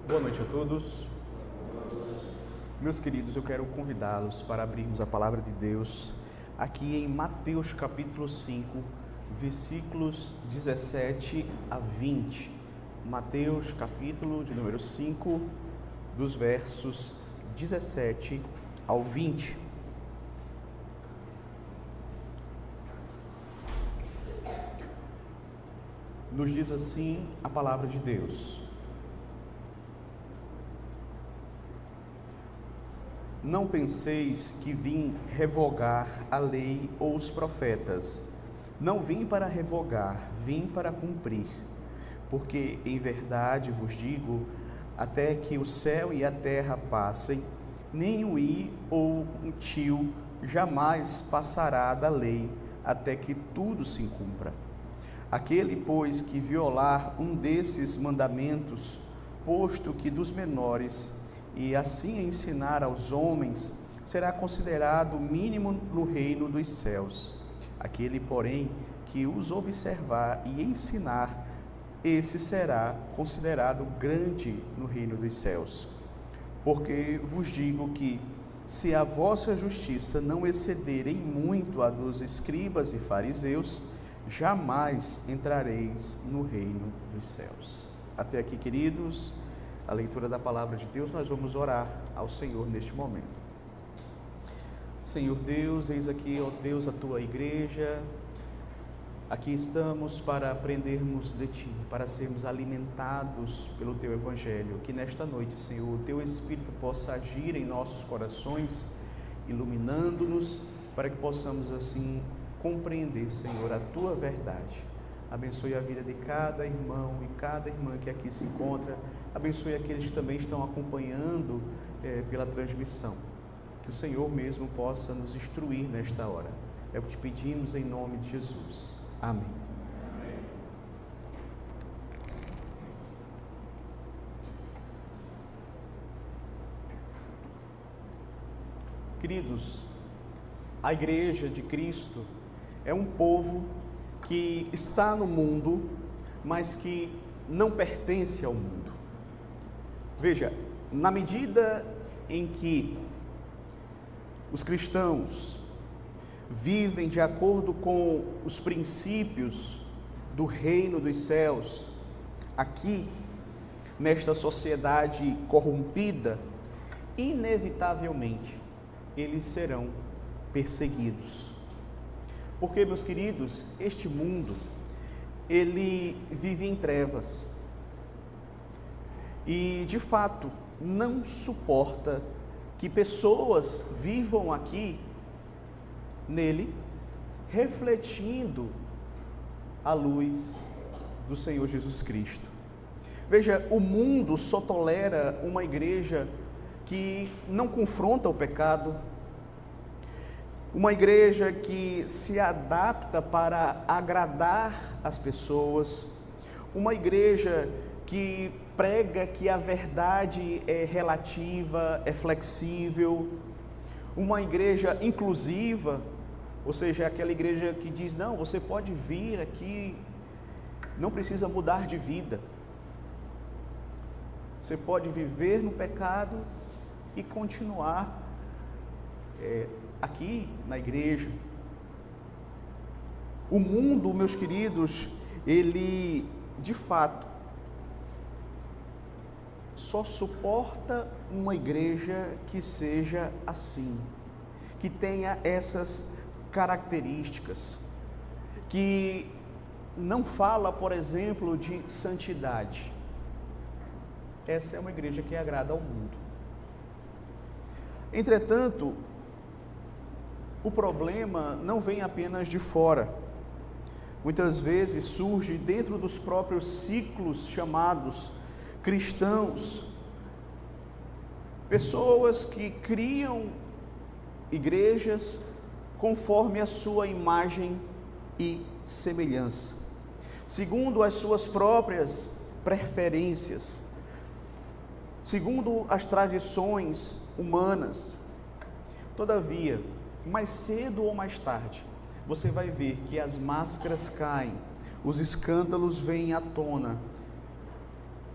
Boa noite a todos. Meus queridos, eu quero convidá-los para abrirmos a palavra de Deus aqui em Mateus capítulo 5, versículos 17 a 20. Mateus capítulo de número 5, dos versos 17 ao 20. Nos diz assim a palavra de Deus: Não penseis que vim revogar a lei ou os profetas. Não vim para revogar, vim para cumprir. Porque em verdade vos digo, até que o céu e a terra passem, nem um i ou um tio jamais passará da lei, até que tudo se cumpra. Aquele, pois, que violar um desses mandamentos, posto que dos menores, e assim ensinar aos homens, será considerado mínimo no reino dos céus. Aquele, porém, que os observar e ensinar, esse será considerado grande no reino dos céus. Porque vos digo que, se a vossa justiça não excederem muito a dos escribas e fariseus, jamais entrareis no reino dos céus. Até aqui, queridos, a leitura da palavra de Deus. Nós vamos orar ao Senhor neste momento. Senhor Deus, eis aqui, ó Deus, a tua igreja. Aqui estamos para aprendermos de ti, para sermos alimentados pelo teu evangelho. Que nesta noite, Senhor, o teu Espírito possa agir em nossos corações, iluminando-nos, para que possamos assim compreender, Senhor, a tua verdade. Abençoe a vida de cada irmão e cada irmã que aqui se encontra. Abençoe aqueles que também estão acompanhando pela transmissão. Que o Senhor mesmo possa nos instruir nesta hora. É o que te pedimos em nome de Jesus. Amém. Amém. Queridos, a Igreja de Cristo é um povo que está no mundo, mas que não pertence ao mundo. Veja, na medida em que os cristãos vivem de acordo com os princípios do reino dos céus, aqui, nesta sociedade corrompida, inevitavelmente, eles serão perseguidos. Porque, meus queridos, este mundo, ele vive em trevas. E, de fato, não suporta que pessoas vivam aqui, nele, refletindo a luz do Senhor Jesus Cristo. Veja, o mundo só tolera uma igreja que não confronta o pecado, uma igreja que se adapta para agradar as pessoas, uma igreja que prega que a verdade é relativa, é flexível, uma igreja inclusiva, ou seja, aquela igreja que diz, não, você pode vir aqui, não precisa mudar de vida, você pode viver no pecado e continuar aqui na igreja. O mundo, meus queridos, ele de fato só suporta uma igreja que seja assim, que tenha essas características, que não fala, por exemplo, de santidade. Essa é uma igreja que agrada ao mundo. Entretanto, o problema não vem apenas de fora. Muitas vezes surge dentro dos próprios ciclos chamados cristãos, pessoas que criam igrejas conforme a sua imagem e semelhança, segundo as suas próprias preferências, segundo as tradições humanas. Todavia, mais cedo ou mais tarde, você vai ver que as máscaras caem, os escândalos vêm à tona,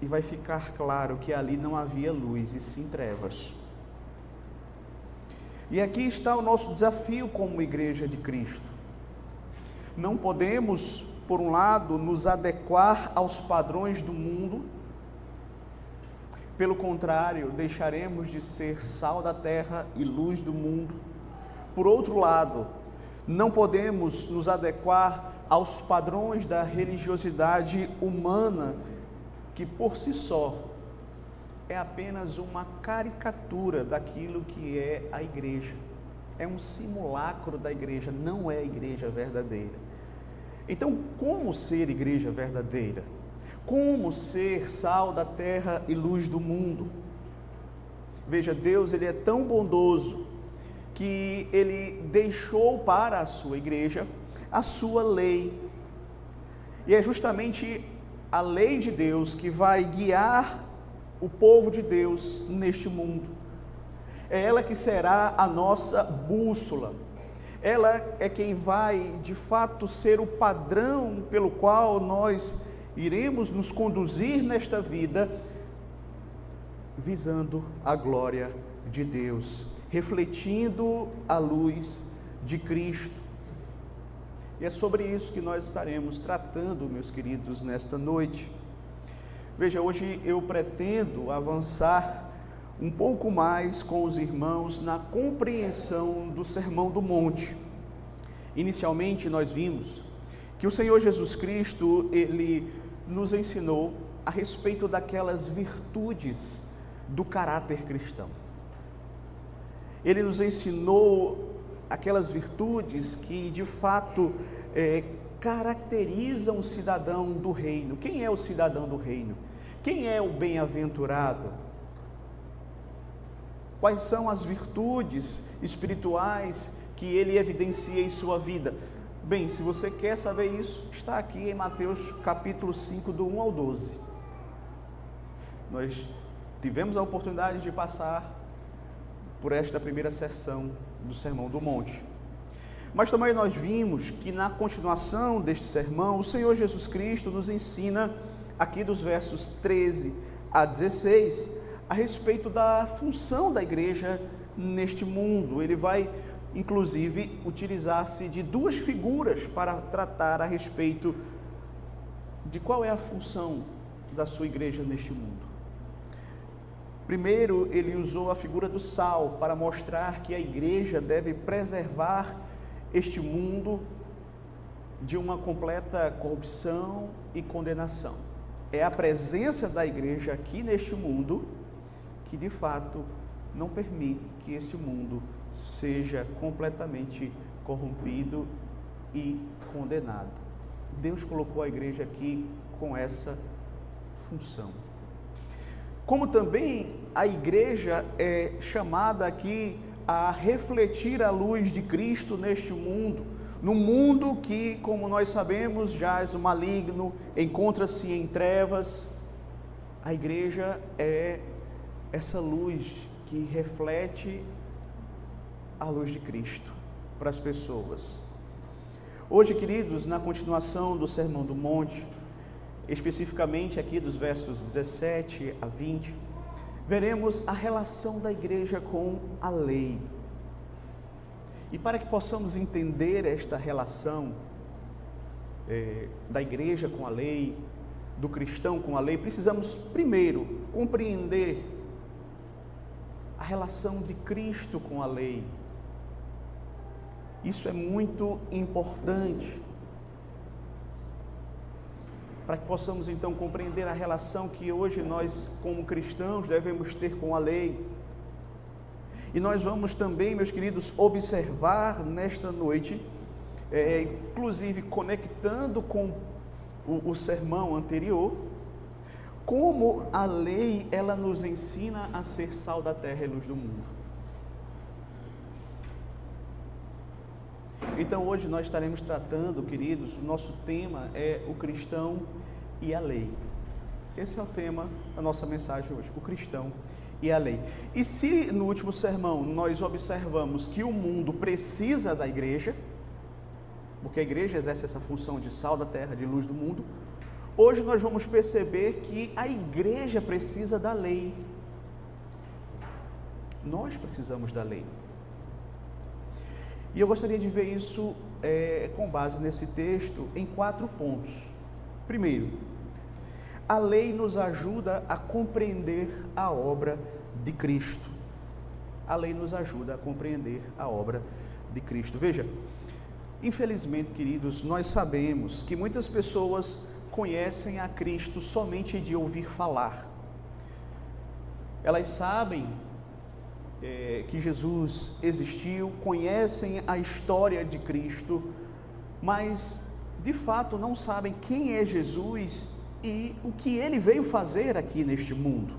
e vai ficar claro que ali não havia luz e sim trevas. E aqui está o nosso desafio como igreja de Cristo. Não podemos, por um lado, nos adequar aos padrões do mundo. Pelo contrário, deixaremos de ser sal da terra e luz do mundo. Por outro lado, não podemos nos adequar aos padrões da religiosidade humana, que por si só é apenas uma caricatura daquilo que é a igreja. É um simulacro da igreja, não é a igreja verdadeira. Então, como ser igreja verdadeira? Como ser sal da terra e luz do mundo? Veja, Deus, Ele é tão bondoso que Ele deixou para a sua igreja a sua lei. E é justamente a lei de Deus que vai guiar o povo de Deus neste mundo. É ela que será a nossa bússola. Ela é quem vai, de fato, ser o padrão pelo qual nós iremos nos conduzir nesta vida, visando a glória de Deus, refletindo a luz de Cristo. E é sobre isso que nós estaremos tratando, meus queridos, nesta noite. Veja, hoje eu pretendo avançar um pouco mais com os irmãos na compreensão do Sermão do Monte. Inicialmente nós vimos que o Senhor Jesus Cristo, Ele nos ensinou a respeito daquelas virtudes do caráter cristão. Ele nos ensinou aquelas virtudes que de fato caracterizam o cidadão do reino. Quem é o cidadão do reino? Quem é o bem-aventurado? Quais são as virtudes espirituais que ele evidencia em sua vida? Bem, se você quer saber isso, está aqui em Mateus capítulo 5, do 1 ao 12. Nós tivemos a oportunidade de passar por esta primeira sessão do Sermão do Monte. Mas também nós vimos que na continuação deste sermão, o Senhor Jesus Cristo nos ensina, aqui dos versos 13 a 16, a respeito da função da igreja neste mundo. Ele vai, inclusive, utilizar-se de duas figuras para tratar a respeito de qual é a função da sua igreja neste mundo. Primeiro, ele usou a figura do sal para mostrar que a igreja deve preservar este mundo de uma completa corrupção e condenação. É a presença da igreja aqui neste mundo que, de fato, não permite que este mundo seja completamente corrompido e condenado. Deus colocou a igreja aqui com essa função. Como também a igreja é chamada aqui a refletir a luz de Cristo neste mundo, num mundo que, como nós sabemos, jaz o maligno, encontra-se em trevas. A igreja é essa luz que reflete a luz de Cristo para as pessoas. Hoje, queridos, na continuação do Sermão do Monte, especificamente aqui dos versos 17 a 20, veremos a relação da igreja com a lei. E para que possamos entender esta relação da igreja com a lei, do cristão com a lei, precisamos primeiro compreender a relação de Cristo com a lei. Isso é muito importante, para que possamos então compreender a relação que hoje nós, como cristãos, devemos ter com a lei. E nós vamos também, meus queridos, observar nesta noite, inclusive conectando com o sermão anterior, como a lei, ela nos ensina a ser sal da terra e luz do mundo. Então hoje nós estaremos tratando, queridos, o nosso tema é o cristão e a lei. Esse é o tema da nossa mensagem hoje, o cristão e a lei. E se no último sermão nós observamos que o mundo precisa da igreja, porque a igreja exerce essa função de sal da terra, de luz do mundo, hoje nós vamos perceber que a igreja precisa da lei. Nós precisamos da lei. E eu gostaria de ver isso com base nesse texto em 4 pontos. Primeiro, a lei nos ajuda a compreender a obra de Cristo. A lei nos ajuda a compreender a obra de Cristo. Veja, infelizmente, queridos, nós sabemos que muitas pessoas conhecem a Cristo somente de ouvir falar. Elas sabem que Jesus existiu, conhecem a história de Cristo, mas de fato não sabem quem é Jesus e o que ele veio fazer aqui neste mundo.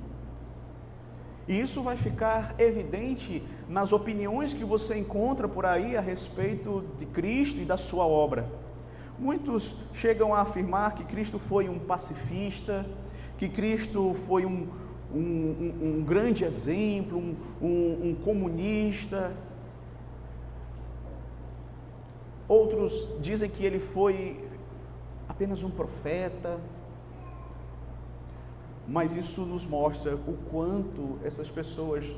E isso vai ficar evidente nas opiniões que você encontra por aí a respeito de Cristo e da sua obra. Muitos chegam a afirmar que Cristo foi um pacifista, que Cristo foi um grande exemplo, um comunista. Outros dizem que ele foi apenas um profeta. Mas isso nos mostra o quanto essas pessoas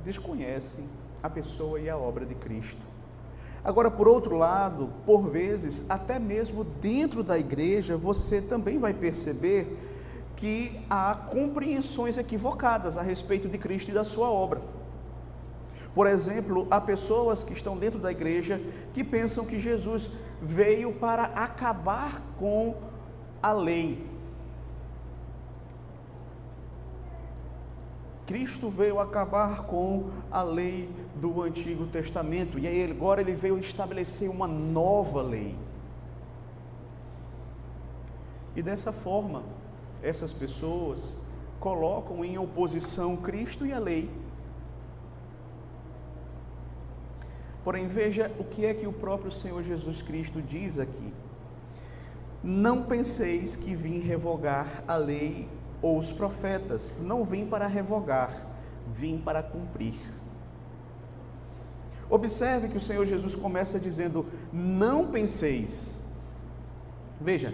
desconhecem a pessoa e a obra de Cristo. Agora, por outro lado, por vezes, até mesmo dentro da igreja, você também vai perceber que há compreensões equivocadas a respeito de Cristo e da sua obra. Por exemplo, há pessoas que estão dentro da igreja que pensam que Jesus veio para acabar com a lei. Cristo veio acabar com a lei do Antigo Testamento, e aí agora ele veio estabelecer uma nova lei. E dessa forma, essas pessoas colocam em oposição Cristo e a lei. Porém, veja o que é que o próprio Senhor Jesus Cristo diz aqui. Não penseis que vim revogar a lei ou os profetas. Não vim para revogar, vim para cumprir. Observe que o Senhor Jesus começa dizendo, não penseis. Veja,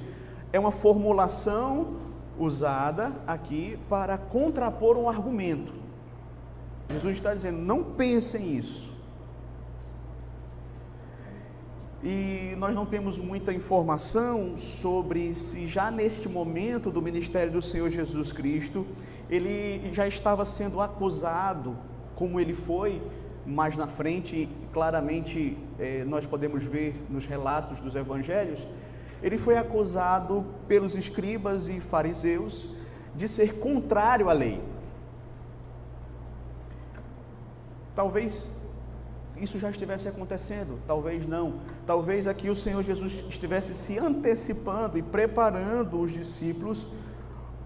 é uma formulação usada aqui para contrapor um argumento. Jesus está dizendo, não pensem isso. E nós não temos muita informação sobre se já neste momento do ministério do Senhor Jesus Cristo, ele já estava sendo acusado, como ele foi mais na frente, claramente nós podemos ver nos relatos dos evangelhos, ele foi acusado pelos escribas e fariseus de ser contrário à lei. Talvez isso já estivesse acontecendo, talvez não. Talvez aqui o Senhor Jesus estivesse se antecipando e preparando os discípulos,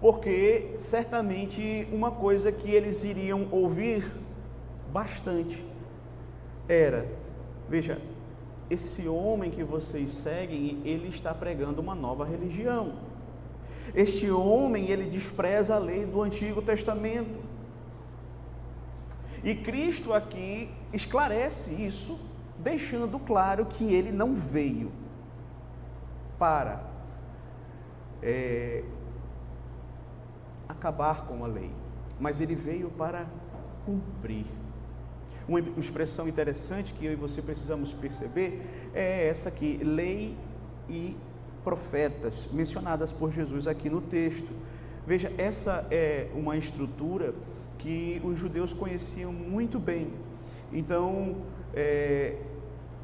porque certamente uma coisa que eles iriam ouvir bastante era, veja, esse homem que vocês seguem, ele está pregando uma nova religião. Este homem, ele despreza a lei do Antigo Testamento. E Cristo aqui esclarece isso, deixando claro que ele não veio para acabar com a lei, mas ele veio para cumprir. Uma expressão interessante que eu e você precisamos perceber é essa aqui, lei e profetas, mencionadas por Jesus aqui no texto. Veja, essa é uma estrutura que os judeus conheciam muito bem. Então,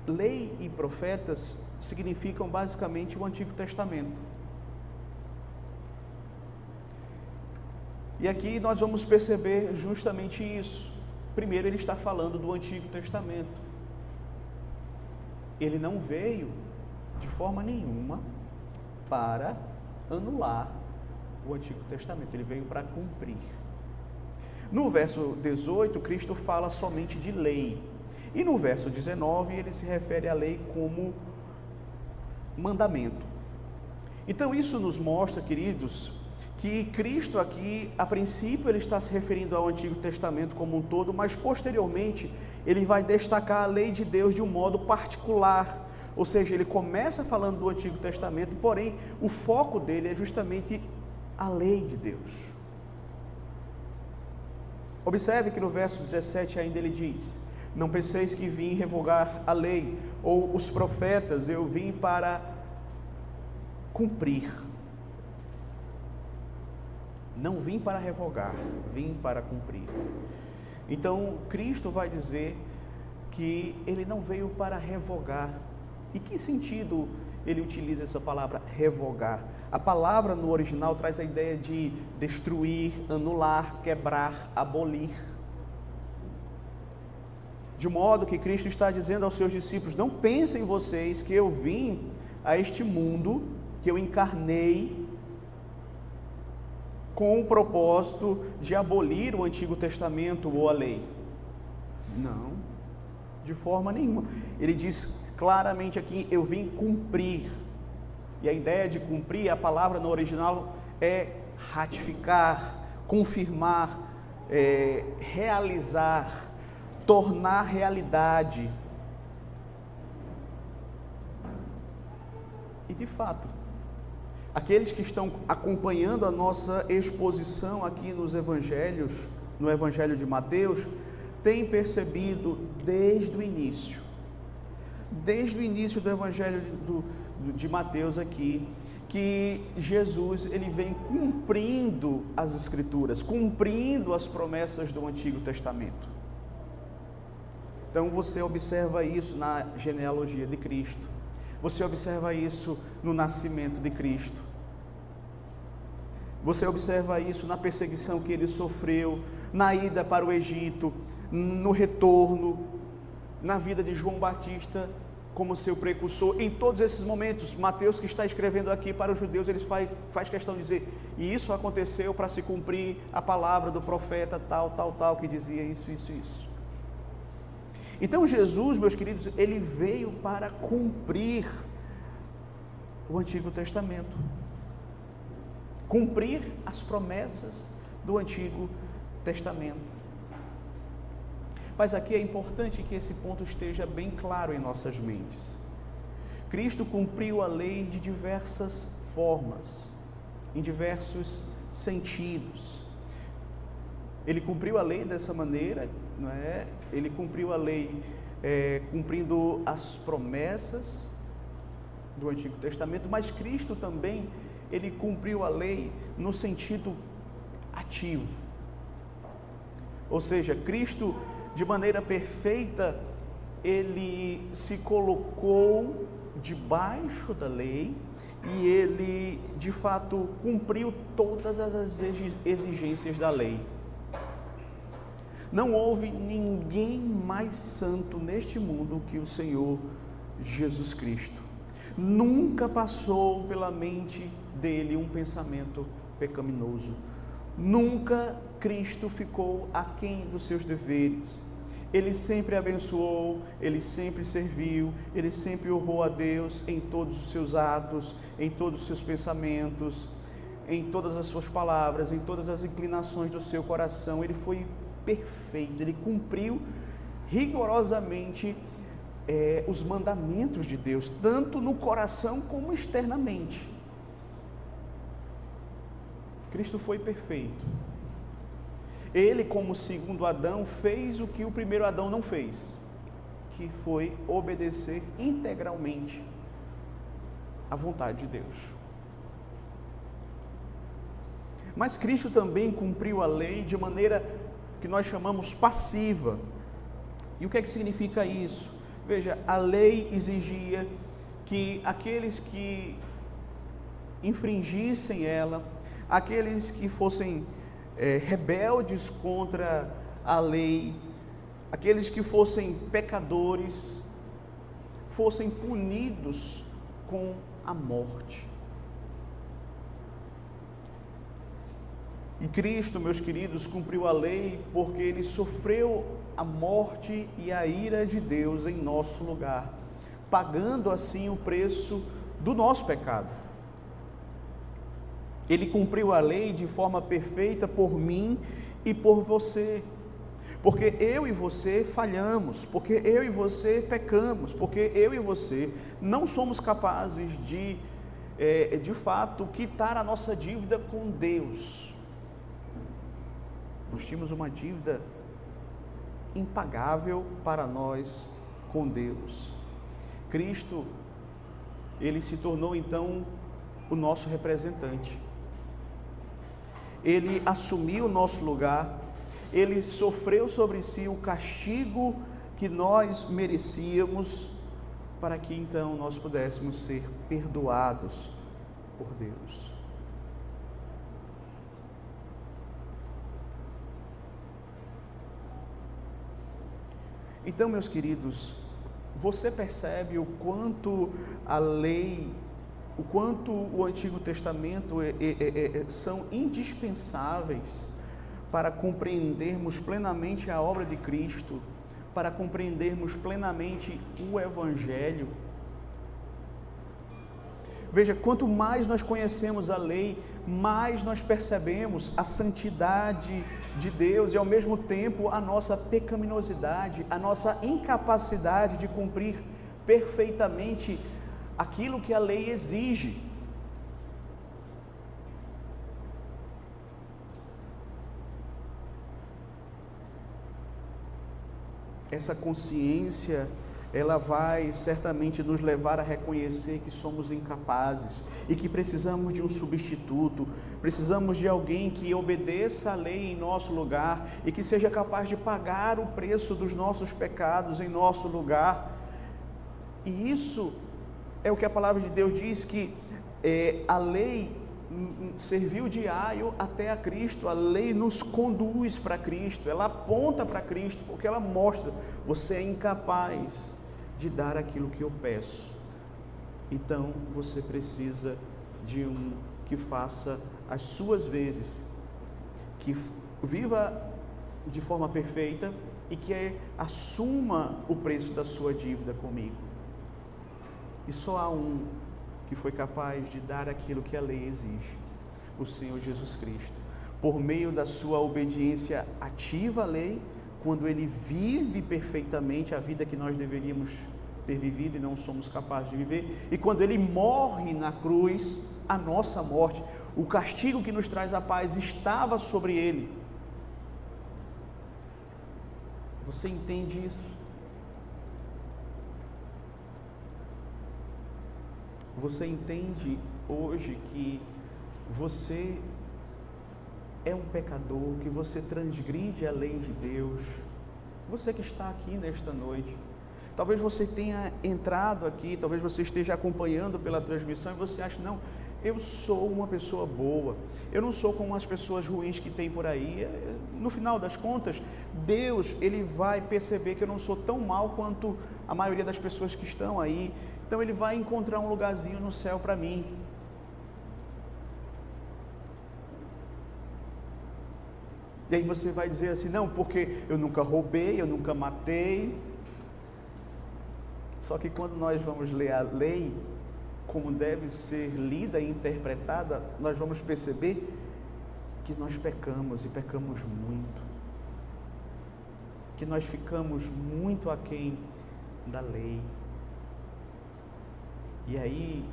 lei e profetas significam basicamente o Antigo Testamento. E aqui nós vamos perceber justamente isso. Primeiro, ele está falando do Antigo Testamento. Ele não veio de forma nenhuma para anular o Antigo Testamento, ele veio para cumprir. No verso 18, Cristo fala somente de lei. E no verso 19, ele se refere à lei como mandamento. Então, isso nos mostra, queridos, que Cristo aqui, a princípio, ele está se referindo ao Antigo Testamento como um todo, mas posteriormente, ele vai destacar a lei de Deus de um modo particular, Ou seja, ele começa falando do Antigo Testamento, porém o foco dele é justamente a lei de Deus. Observe que no verso 17 ainda ele diz: não penseis que vim revogar a lei ou os profetas, eu vim para cumprir. Não vim para revogar, vim para cumprir. Então Cristo vai dizer que ele não veio para revogar. E que sentido ele utiliza essa palavra revogar? A palavra no original traz a ideia de destruir, anular, quebrar, abolir. De modo que Cristo está dizendo aos seus discípulos: não pensem vocês que eu vim a este mundo, que eu encarnei com o propósito de abolir o Antigo Testamento ou a lei. Não, de forma nenhuma. Ele diz claramente aqui: eu vim cumprir. E a ideia de cumprir, a palavra no original é ratificar, confirmar, realizar, tornar realidade. E de fato, aqueles que estão acompanhando a nossa exposição aqui nos evangelhos, no Evangelho de Mateus, têm percebido desde o início do Evangelho de Mateus aqui, que Jesus ele vem cumprindo as Escrituras, cumprindo as promessas do Antigo Testamento. Então você observa isso na genealogia de Cristo, você observa isso no nascimento de Cristo, você observa isso na perseguição que ele sofreu, na ida para o Egito, no retorno, na vida de João Batista como seu precursor. Em todos esses momentos, Mateus, que está escrevendo aqui para os judeus, ele faz questão de dizer: e isso aconteceu para se cumprir a palavra do profeta tal, que dizia isso. Então Jesus, meus queridos, ele veio para cumprir o Antigo Testamento, cumprir as promessas do Antigo Testamento. Mas aqui é importante que esse ponto esteja bem claro em nossas mentes. Cristo cumpriu a lei de diversas formas, em diversos sentidos. Ele cumpriu a lei dessa maneira, não é? Ele cumpriu a lei cumprindo as promessas do Antigo Testamento, mas Cristo também, ele cumpriu a lei no sentido ativo. Ou seja, Cristo, de maneira perfeita, ele se colocou debaixo da lei e ele, de fato, cumpriu todas as exigências da lei. Não houve ninguém mais santo neste mundo que o Senhor Jesus Cristo. Nunca passou pela mente dele um pensamento pecaminoso. Nunca Cristo ficou aquém dos seus deveres. Ele sempre abençoou, ele sempre serviu, ele sempre honrou a Deus em todos os seus atos, em todos os seus pensamentos, em todas as suas palavras, em todas as inclinações do seu coração. Ele foi perfeito, ele cumpriu rigorosamente os mandamentos de Deus, tanto no coração como externamente. Cristo foi perfeito. Ele, como segundo Adão, fez o que o primeiro Adão não fez, que foi obedecer integralmente à vontade de Deus. Mas Cristo também cumpriu a lei de maneira que nós chamamos passiva. E o que é que significa isso? Veja, a lei exigia que aqueles que infringissem ela, aqueles que fossem rebeldes contra a lei, aqueles que fossem pecadores, fossem punidos com a morte. E Cristo, meus queridos, cumpriu a lei porque ele sofreu a morte e a ira de Deus em nosso lugar, pagando assim o preço do nosso pecado. Ele cumpriu a lei de forma perfeita por mim e por você. Porque eu e você falhamos, porque eu e você pecamos, porque eu e você não somos capazes de fato, quitar a nossa dívida com Deus. Nós tínhamos uma dívida impagável para nós com Deus. Cristo, Ele se tornou então o nosso representante. Ele assumiu o nosso lugar, Ele sofreu sobre si o castigo que nós merecíamos, para que então nós pudéssemos ser perdoados por Deus. Então, meus queridos, você percebe o quanto a lei, o quanto o Antigo Testamento são indispensáveis para compreendermos plenamente a obra de Cristo, para compreendermos plenamente o Evangelho. Veja, quanto mais nós conhecemos a lei, mais nós percebemos a santidade de Deus e ao mesmo tempo a nossa pecaminosidade, a nossa incapacidade de cumprir perfeitamente aquilo que a lei exige. Essa consciência, ela vai certamente nos levar a reconhecer que somos incapazes e que precisamos de um substituto, precisamos de alguém que obedeça a lei em nosso lugar e que seja capaz de pagar o preço dos nossos pecados em nosso lugar. E isso é o que a palavra de Deus diz, que a lei serviu de aio até a Cristo. A lei nos conduz para Cristo, ela aponta para Cristo, porque ela mostra: você é incapaz de dar aquilo que eu peço, então você precisa de um que faça as suas vezes, que viva de forma perfeita e que assuma o preço da sua dívida comigo. E só há um que foi capaz de dar aquilo que a lei exige: o Senhor Jesus Cristo. Por meio da sua obediência ativa à lei, quando Ele vive perfeitamente a vida que nós deveríamos ter vivido e não somos capazes de viver, e quando Ele morre na cruz, a nossa morte, o castigo que nos traz a paz estava sobre Ele. Você entende isso? Você entende hoje que você é um pecador, que você transgride a lei de Deus? Você que está aqui nesta noite, talvez você tenha entrado aqui, talvez você esteja acompanhando pela transmissão e você acha: não, eu sou uma pessoa boa, eu não sou como as pessoas ruins que tem por aí. No final das contas, Deus, Ele vai perceber que eu não sou tão mal quanto a maioria das pessoas que estão aí, então Ele vai encontrar um lugarzinho no céu para mim. E aí você vai dizer assim: não, porque eu nunca roubei, eu nunca matei. Só que quando nós vamos ler a lei, como deve ser lida e interpretada, nós vamos perceber que nós pecamos e pecamos muito, que nós ficamos muito aquém da lei. E aí,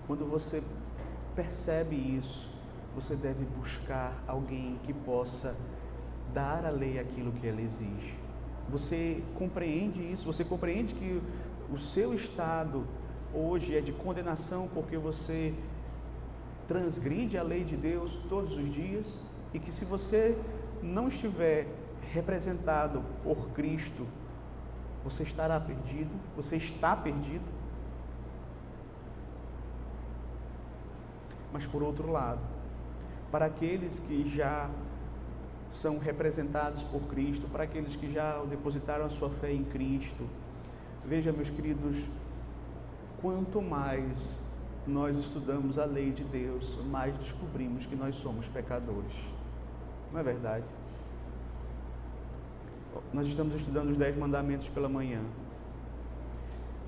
quando você percebe isso, você deve buscar alguém que possa dar à lei aquilo que ela exige. Você compreende isso? Você compreende que o seu estado hoje é de condenação porque você transgride a lei de Deus todos os dias? E que se você não estiver representado por Cristo, você estará perdido, você está perdido. Mas por outro lado, para aqueles que já são representados por Cristo, para aqueles que já depositaram a sua fé em Cristo, veja, meus queridos, quanto mais nós estudamos a lei de Deus, mais descobrimos que nós somos pecadores. Não é verdade? Nós estamos estudando os 10 mandamentos pela manhã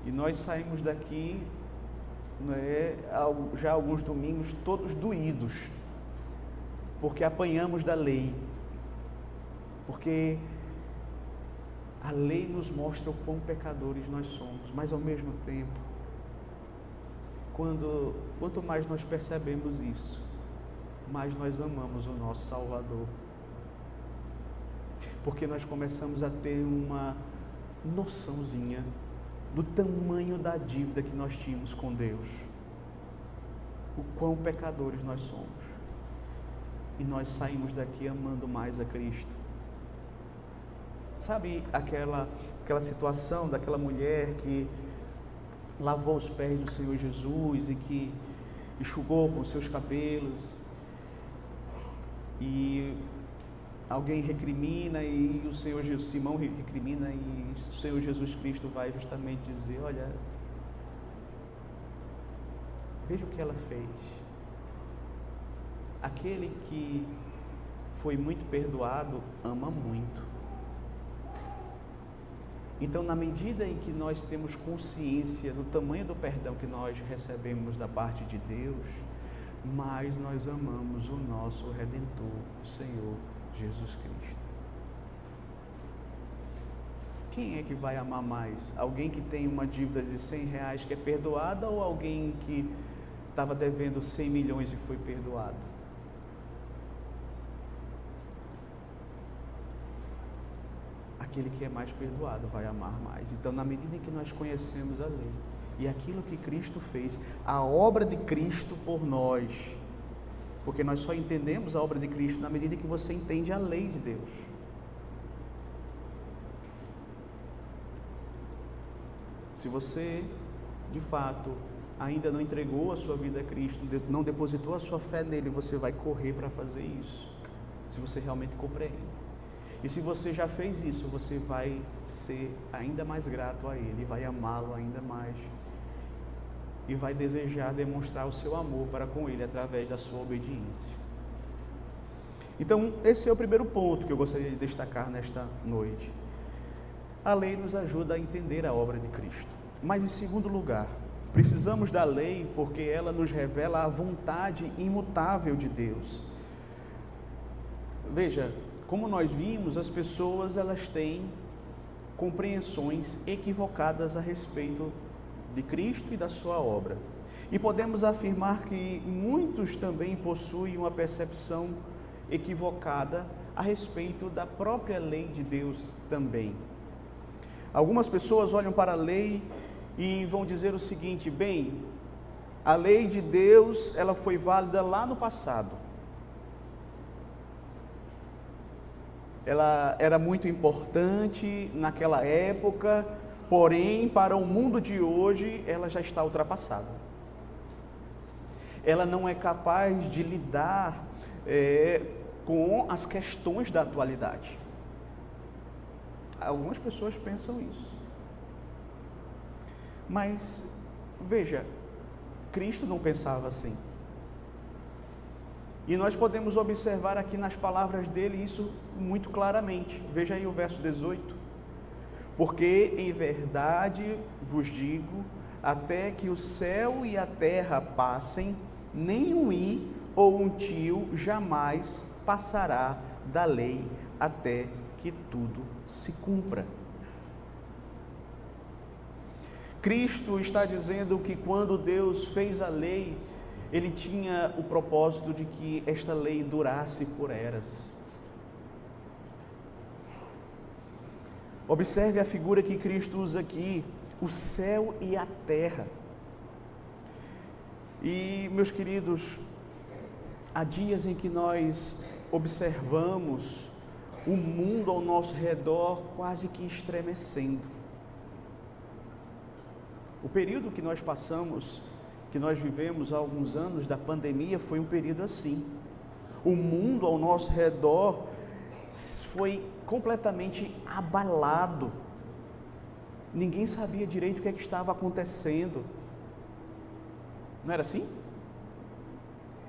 e nós saímos daqui, já alguns domingos, todos doídos, porque apanhamos da lei. Porque a lei nos mostra o quão pecadores nós somos, mas ao mesmo tempo, quanto mais nós percebemos isso, mais nós amamos o nosso Salvador. Porque nós começamos a ter uma noçãozinha do tamanho da dívida que nós tínhamos com Deus, o quão pecadores nós somos, e nós saímos daqui amando mais a Cristo. Sabe aquela situação daquela mulher que lavou os pés do Senhor Jesus e que enxugou com seus cabelos, e alguém recrimina e o Senhor Jesus, Simão recrimina, e o Senhor Jesus Cristo vai justamente dizer: olha, veja o que ela fez. Aquele que foi muito perdoado ama muito. Então, na medida em que nós temos consciência do tamanho do perdão que nós recebemos da parte de Deus, mais nós amamos o nosso Redentor, o Senhor Jesus Cristo. Quem é que vai amar mais? Alguém que tem uma dívida de R$100 que é perdoada, ou alguém que estava devendo 100 milhões e foi perdoado? Aquele que é mais perdoado vai amar mais. Então, na medida em que nós conhecemos a lei e aquilo que Cristo fez, a obra de Cristo por nós, porque nós só entendemos a obra de Cristo na medida em que você entende a lei de Deus. Se você, de fato, ainda não entregou a sua vida a Cristo, não depositou a sua fé nele, você vai correr para fazer isso, se você realmente compreende. E se você já fez isso, você vai ser ainda mais grato a Ele, vai amá-lo ainda mais, e vai desejar demonstrar o seu amor para com Ele através da sua obediência. Então, esse é o primeiro ponto que eu gostaria de destacar nesta noite. A lei nos ajuda a entender a obra de Cristo. Mas, em segundo lugar, precisamos da lei porque ela nos revela a vontade imutável de Deus. Veja, como nós vimos, as pessoas elas têm compreensões equivocadas a respeito de Cristo e da sua obra. E podemos afirmar que muitos também possuem uma percepção equivocada a respeito da própria lei de Deus também. Algumas pessoas olham para a lei e vão dizer o seguinte: bem, a lei de Deus ela foi válida lá no passado. Ela era muito importante naquela época, porém, para o mundo de hoje, ela já está ultrapassada. Ela não é capaz de lidar com as questões da atualidade. Algumas pessoas pensam isso. Mas, veja, Cristo não pensava assim. E nós podemos observar aqui nas palavras dele isso muito claramente. Veja aí o verso 18. Porque em verdade vos digo, até que o céu e a terra passem, nem um i ou um tio jamais passará da lei até que tudo se cumpra. Cristo está dizendo que quando Deus fez a lei, Ele tinha o propósito de que esta lei durasse por eras. Observe a figura que Cristo usa aqui, o céu e a terra. E, meus queridos, há dias em que nós observamos o mundo ao nosso redor quase que estremecendo. O período que nós passamos, que nós vivemos há alguns anos da pandemia, foi um período assim. O mundo ao nosso redor foi completamente abalado. Ninguém sabia direito o que estava acontecendo. Não era assim?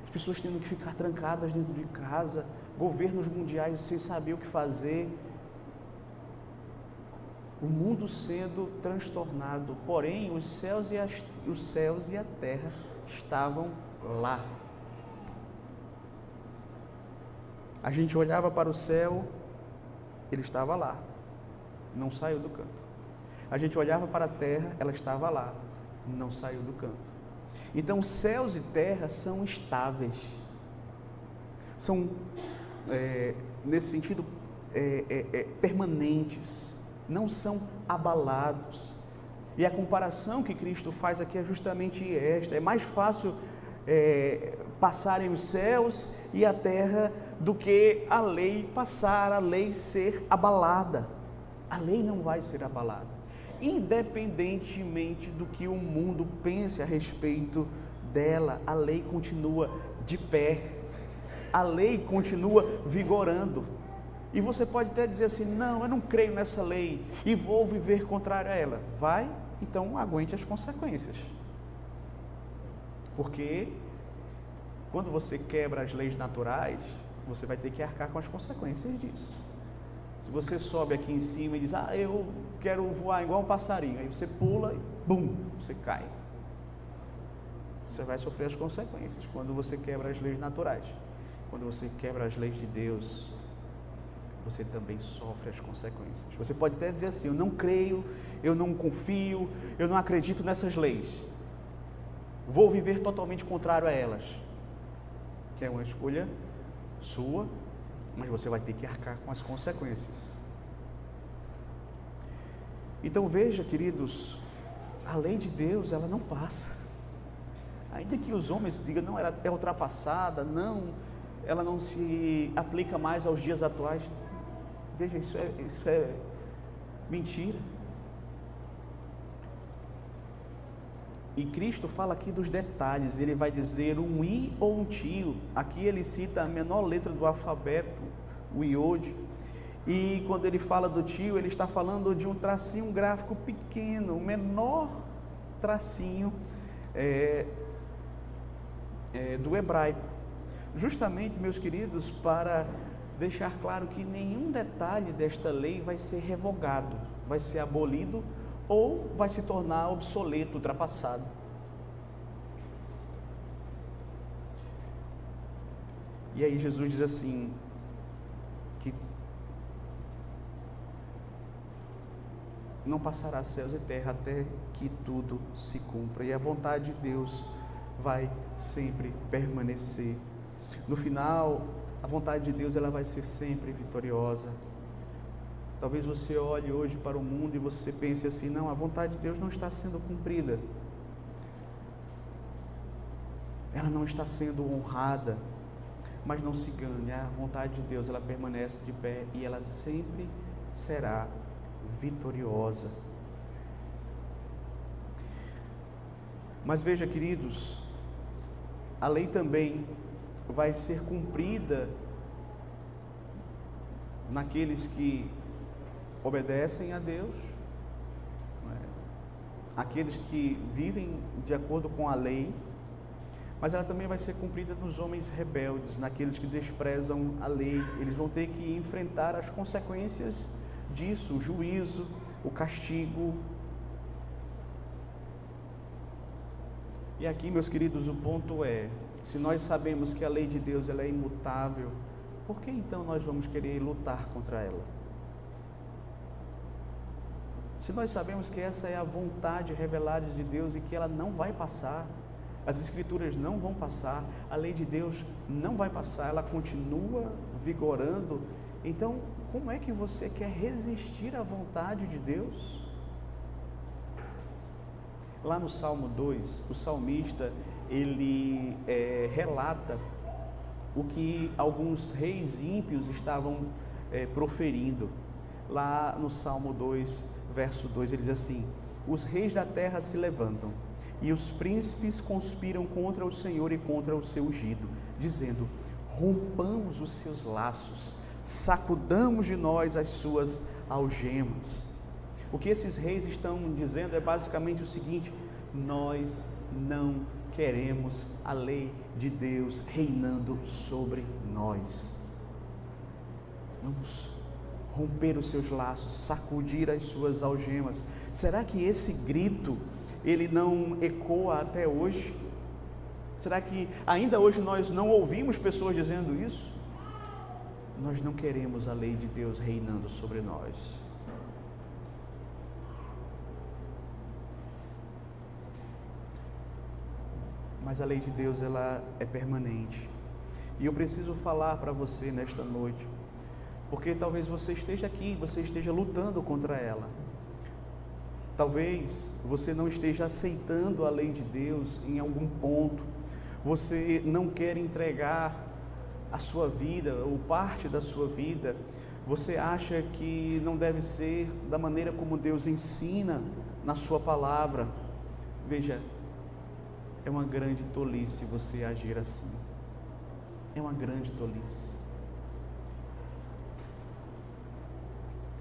As pessoas tendo que ficar trancadas dentro de casa, governos mundiais sem saber o que fazer. O mundo sendo transtornado, porém os céus e a terra estavam lá. A gente olhava para o céu ele estava lá, não saiu do canto. A gente olhava para a terra, ela estava lá, não saiu do canto. Então, céus e terra são estáveis, são, nesse sentido, permanentes, não são abalados. E a comparação que Cristo faz aqui é justamente esta: é mais fácil passarem os céus e a terra do que a lei passar, a lei ser abalada. A lei não vai ser abalada, independentemente do que o mundo pense a respeito dela. A lei continua de pé, a lei continua vigorando. E você pode até dizer assim: não, eu não creio nessa lei e vou viver contrário a ela. Vai, então aguente as consequências. Porque quando você quebra as leis naturais, você vai ter que arcar com as consequências disso. Se você sobe aqui em cima e diz: eu quero voar igual um passarinho, aí você pula e bum, você cai. Você vai sofrer as consequências quando você quebra as leis naturais. Quando você quebra as leis de Deus, você também sofre as consequências. Você pode até dizer assim: eu não creio, eu não confio, eu não acredito nessas leis, vou viver totalmente contrário a elas. Que é uma escolha sua, mas você vai ter que arcar com as consequências. Então veja, queridos, a lei de Deus, ela não passa. Ainda que os homens digam: não, ela é ultrapassada, não, ela não se aplica mais aos dias atuais. Veja, isso é mentira. E Cristo fala aqui dos detalhes. Ele vai dizer um i ou um tio. Aqui ele cita a menor letra do alfabeto, o iode. E quando ele fala do tio, ele está falando de um tracinho gráfico pequeno, o menor tracinho do hebraico. Justamente, meus queridos, para deixar claro que nenhum detalhe desta lei vai ser revogado, vai ser abolido ou vai se tornar obsoleto, ultrapassado. E aí Jesus diz assim, que não passará céus e terra até que tudo se cumpra, e a vontade de Deus vai sempre permanecer. No final, a vontade de Deus, ela vai ser sempre vitoriosa. Talvez você olhe hoje para o mundo e você pense assim: não, a vontade de Deus não está sendo cumprida, ela não está sendo honrada. Mas não se engane, a vontade de Deus, ela permanece de pé e ela sempre será vitoriosa. Mas veja, queridos, a lei também vai ser cumprida naqueles que obedecem a Deus, aqueles que vivem de acordo com a lei, mas ela também vai ser cumprida nos homens rebeldes, naqueles que desprezam a lei. Eles vão ter que enfrentar as consequências disso, o juízo, o castigo. E aqui, meus queridos, o ponto é: se nós sabemos que a lei de Deus, ela é imutável, por que então nós vamos querer lutar contra ela? Se nós sabemos que essa é a vontade revelada de Deus e que ela não vai passar, as Escrituras não vão passar, a lei de Deus não vai passar, ela continua vigorando, então como é que você quer resistir à vontade de Deus? Lá no Salmo 2, o salmista, ele relata o que alguns reis ímpios estavam proferindo. Lá no Salmo 2, verso 2, ele diz assim: os reis da terra se levantam, e os príncipes conspiram contra o Senhor e contra o seu ungido, dizendo: rompamos os seus laços, sacudamos de nós as suas algemas. O que esses reis estão dizendo é basicamente o seguinte: nós não queremos a lei de Deus reinando sobre nós. Vamos romper os seus laços, sacudir as suas algemas. Será que esse grito, ele não ecoa até hoje? Será que ainda hoje nós não ouvimos pessoas dizendo isso? nós não queremos a lei de Deus reinando sobre nós. Mas a lei de Deus, ela é permanente. E eu preciso falar para você nesta noite, porque talvez você esteja aqui, você esteja lutando contra ela. Talvez você não esteja aceitando a lei de Deus em algum ponto. Você não quer entregar a sua vida, ou parte da sua vida. Você acha que não deve ser da maneira como Deus ensina na sua palavra. Veja, é uma grande tolice você agir assim. É uma grande tolice.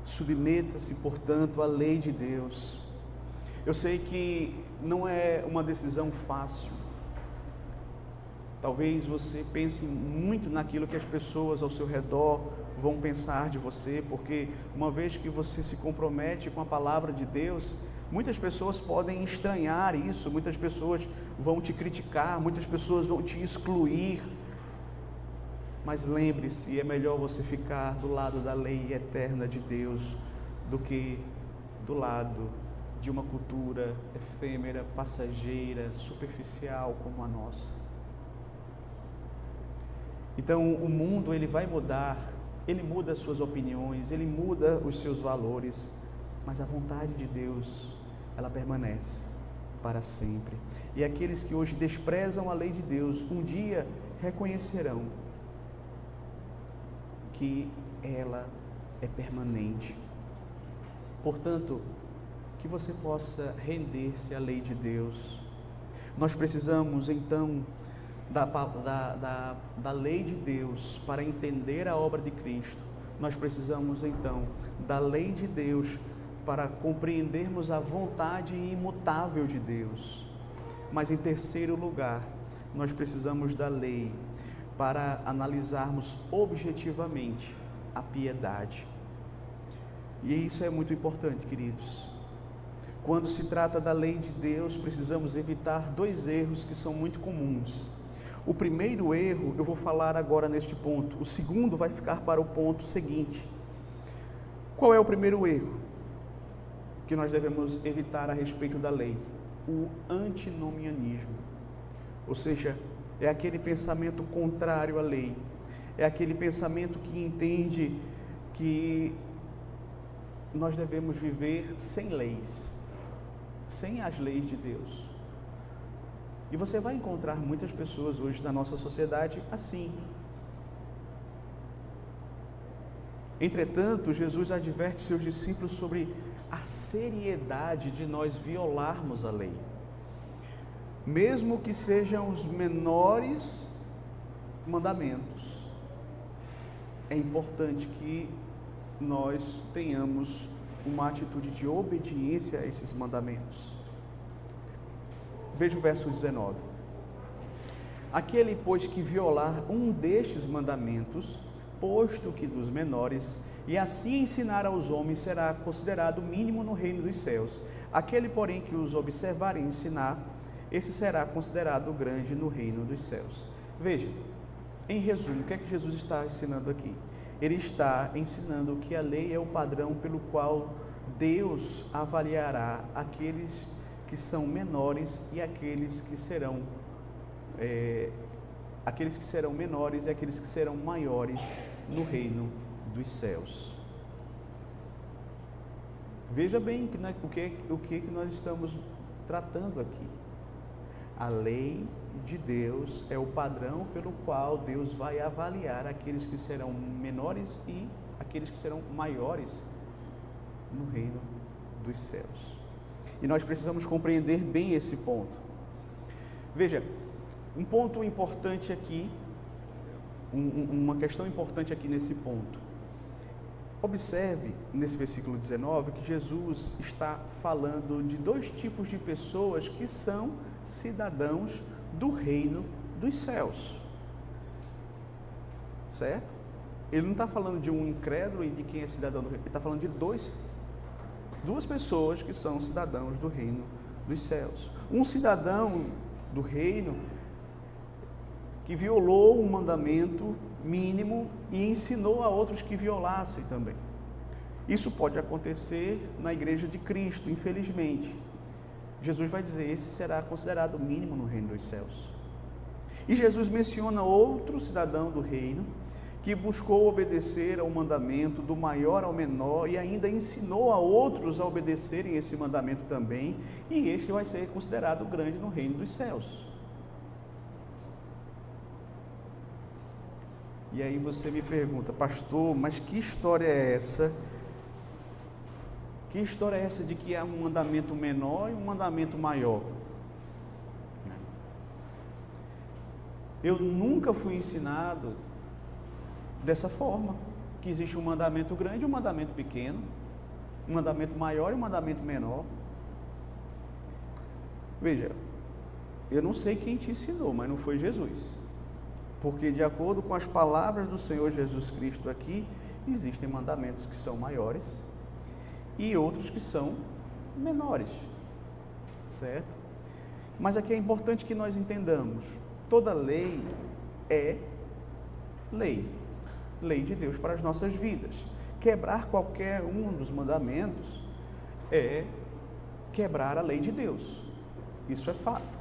Submeta-se, portanto, à lei de Deus. Eu sei que não é uma decisão fácil. Talvez você pense muito naquilo que as pessoas ao seu redor vão pensar de você, porque uma vez que você se compromete com a palavra de Deus, muitas pessoas podem estranhar isso, muitas pessoas vão te criticar, muitas pessoas vão te excluir. Mas lembre-se, é melhor você ficar do lado da lei eterna de Deus do que do lado de uma cultura efêmera, passageira, superficial como a nossa. Então o mundo, ele vai mudar, ele muda as suas opiniões, ele muda os seus valores, mas a vontade de Deus, ela permanece para sempre. E aqueles que hoje desprezam a lei de Deus, um dia reconhecerão que ela é permanente. Portanto, que você possa render-se à lei de Deus. Nós precisamos então da lei de Deus para entender a obra de Cristo. Nós precisamos então da lei de Deus para compreendermos a vontade imutável de Deus. Mas em terceiro lugar, nós precisamos da lei para analisarmos objetivamente a piedade. E isso é muito importante, queridos. Quando se trata da lei de Deus, precisamos evitar dois erros que são muito comuns. O primeiro erro, eu vou falar agora neste ponto. O segundo vai ficar para o ponto seguinte. Qual é o primeiro erro que nós devemos evitar a respeito da lei? O antinomianismo. Ou seja, é aquele pensamento contrário à lei. É aquele pensamento que entende que nós devemos viver sem leis, sem as leis de Deus. E você vai encontrar muitas pessoas hoje na nossa sociedade assim. Entretanto, Jesus adverte seus discípulos sobre a seriedade de nós violarmos a lei. Mesmo que sejam os menores mandamentos, é importante que nós tenhamos uma atitude de obediência a esses mandamentos. Veja o verso 19. Aquele, pois, que violar um destes mandamentos, posto que dos menores, e assim ensinar aos homens, será considerado mínimo no reino dos céus. Aquele, porém, que os observar e ensinar, esse será considerado grande no reino dos céus. Veja, em resumo, o que é que Jesus está ensinando aqui? Ele está ensinando que a lei é o padrão pelo qual Deus avaliará aqueles que são menores e aqueles que serão menores e aqueles que serão maiores no reino dos céus. Veja bem o que nós estamos tratando aqui. A lei de Deus é o padrão pelo qual Deus vai avaliar aqueles que serão menores e aqueles que serão maiores no reino dos céus. E nós precisamos compreender bem esse ponto. Veja, um ponto importante aqui, uma questão importante aqui nesse ponto. Observe nesse versículo 19 que Jesus está falando de dois tipos de pessoas que são cidadãos do reino dos céus. Certo? Ele não está falando de um incrédulo e de quem é cidadão do reino, ele está falando de duas pessoas que são cidadãos do reino dos céus. Um cidadão do reino que violou um mandamento mínimo e ensinou a outros que violassem também. Isso pode acontecer na igreja de Cristo, infelizmente. Jesus vai dizer, esse será considerado o mínimo no reino dos céus. E Jesus menciona outro cidadão do reino, que buscou obedecer ao mandamento do maior ao menor e ainda ensinou a outros a obedecerem esse mandamento também, e este vai ser considerado grande no reino dos céus. E aí você me pergunta, pastor, mas que história é essa? Que história é essa de que há um mandamento menor e um mandamento maior? Eu nunca fui ensinado dessa forma, que existe um mandamento grande e um mandamento pequeno, um mandamento maior e um mandamento menor. Veja, eu não sei quem te ensinou, mas não foi Jesus, porque de acordo com as palavras do Senhor Jesus Cristo aqui, existem mandamentos que são maiores e outros que são menores, certo? Mas aqui é importante que nós entendamos, toda lei é lei de Deus para as nossas vidas. Quebrar qualquer um dos mandamentos é quebrar a lei de Deus, isso é fato.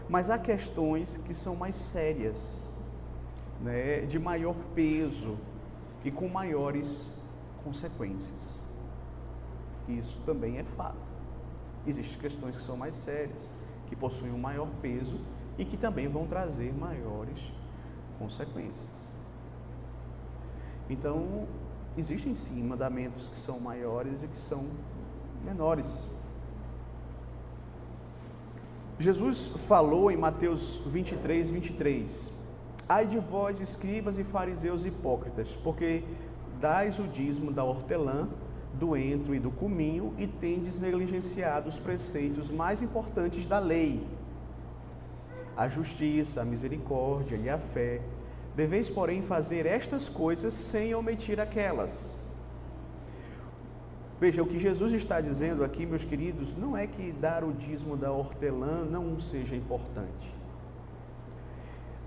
Mas há questões que são mais sérias, né, de maior peso e com maiores consequências. Isso também é fato. Existem questões que são mais sérias, que possuem um maior peso e que também vão trazer maiores consequências. Então, existem sim mandamentos que são maiores e que são menores. Jesus falou em Mateus 23, 23, ai de vós, escribas e fariseus hipócritas, porque dais o dízimo da hortelã, do entro e do cominho, e tendes negligenciado os preceitos mais importantes da lei, a justiça, a misericórdia e a fé. Deveis, porém, fazer estas coisas sem omitir aquelas. Veja, o que Jesus está dizendo aqui, meus queridos, não é que dar o dízimo da hortelã não seja importante.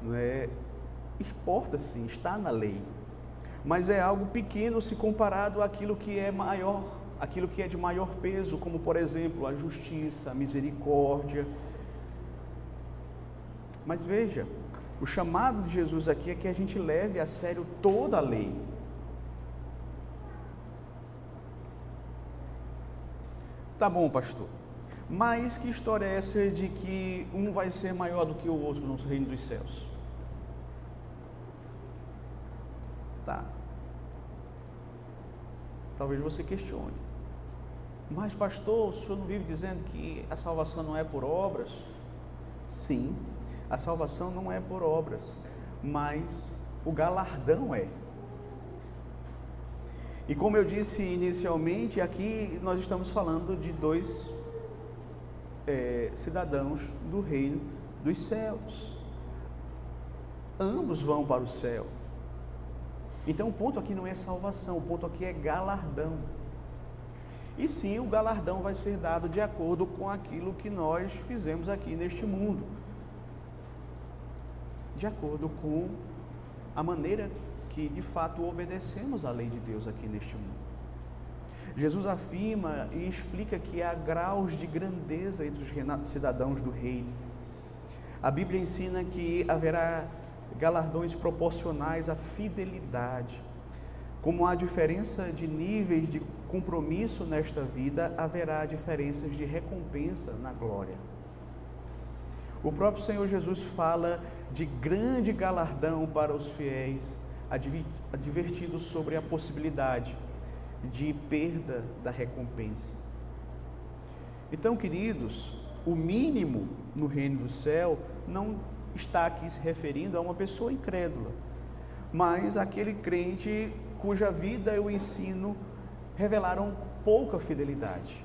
Não é? Importa sim, está na lei. Mas é algo pequeno se comparado àquilo que é maior, aquilo que é de maior peso, como por exemplo, a justiça, a misericórdia. Mas veja, o chamado de Jesus aqui é que a gente leve a sério toda a lei. Tá bom, pastor, mas que história é essa de que um vai ser maior do que o outro no reino dos céus? Tá. Talvez você questione. Mas pastor, o senhor não vive dizendo que a salvação não é por obras? Sim, a salvação não é por obras, mas o galardão é. E como eu disse inicialmente, aqui nós estamos falando de dois cidadãos do reino dos céus. Ambos vão para o céu. Então o ponto aqui não é salvação, o ponto aqui é galardão. E sim, o galardão vai ser dado de acordo com aquilo que nós fizemos aqui neste mundo, de acordo com a maneira que de fato obedecemos à lei de Deus aqui neste mundo. Jesus afirma e explica que há graus de grandeza entre os cidadãos do reino. A Bíblia ensina que haverá galardões proporcionais à fidelidade. Como há diferença de níveis de compromisso nesta vida, haverá diferenças de recompensa na glória. O próprio Senhor Jesus fala de grande galardão para os fiéis, advertindo sobre a possibilidade de perda da recompensa. Então, queridos, o mínimo no reino do céu não está aqui se referindo a uma pessoa incrédula, mas aquele crente cuja vida e o ensino revelaram pouca fidelidade.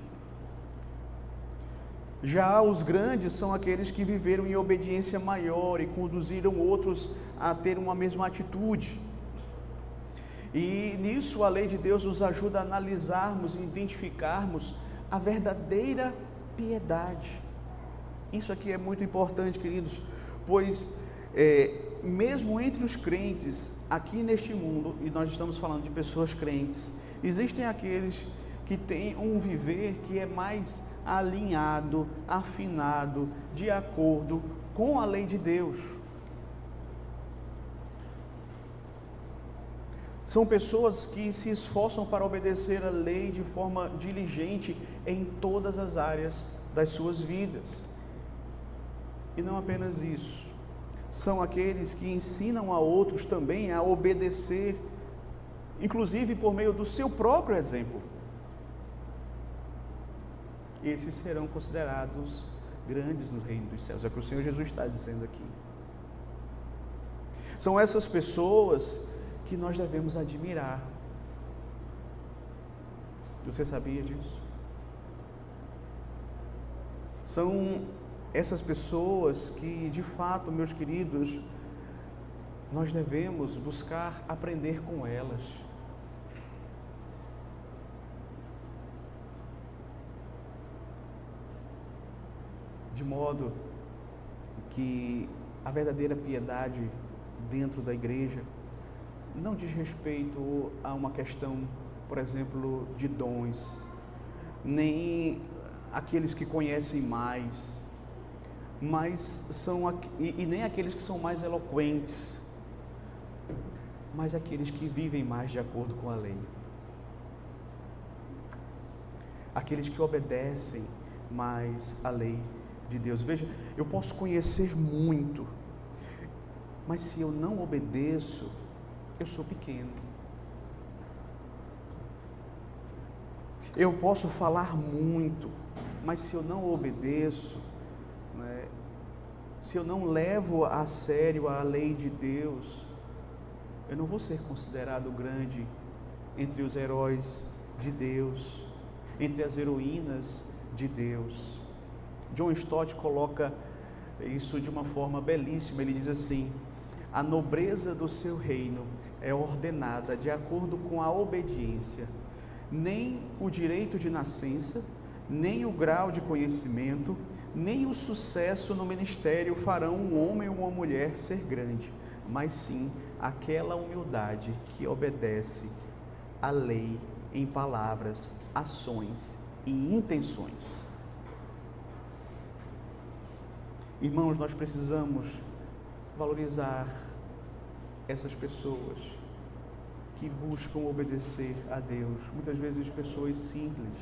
Já os grandes são aqueles que viveram em obediência maior e conduziram outros a ter uma mesma atitude. E nisso a lei de Deus nos ajuda a analisarmos e identificarmos a verdadeira piedade. Isso aqui é muito importante, queridos, pois mesmo entre os crentes, aqui neste mundo, e nós estamos falando de pessoas crentes, existem aqueles que têm um viver que é mais alinhado, afinado, de acordo com a lei de Deus. São pessoas que se esforçam para obedecer a lei de forma diligente em todas as áreas das suas vidas. E não apenas isso, são aqueles que ensinam a outros também a obedecer, inclusive por meio do seu próprio exemplo. Esses serão considerados grandes no reino dos céus, é o que o Senhor Jesus está dizendo aqui. São essas pessoas que nós devemos admirar. Você sabia disso? São essas pessoas que, de fato, meus queridos, nós devemos buscar aprender com elas. De modo que a verdadeira piedade dentro da igreja não diz respeito a uma questão, por exemplo, de dons, nem aqueles que conhecem mais, mas nem aqueles que são mais eloquentes, mas aqueles que vivem mais de acordo com a lei, aqueles que obedecem mais a lei de Deus. Veja, eu posso conhecer muito, mas se eu não obedeço, eu sou pequeno. Eu posso falar muito, mas se eu não obedeço, se eu não levo a sério a lei de Deus, eu não vou ser considerado grande entre os heróis de Deus, entre as heroínas de Deus. John Stott coloca isso de uma forma belíssima. Ele diz assim: a nobreza do seu reino é ordenada de acordo com a obediência. Nem o direito de nascença, nem o grau de conhecimento, nem o sucesso no ministério farão um homem ou uma mulher ser grande, mas sim aquela humildade que obedece à lei em palavras, ações e intenções. Irmãos, nós precisamos valorizar essas pessoas que buscam obedecer a Deus. Muitas vezes pessoas simples,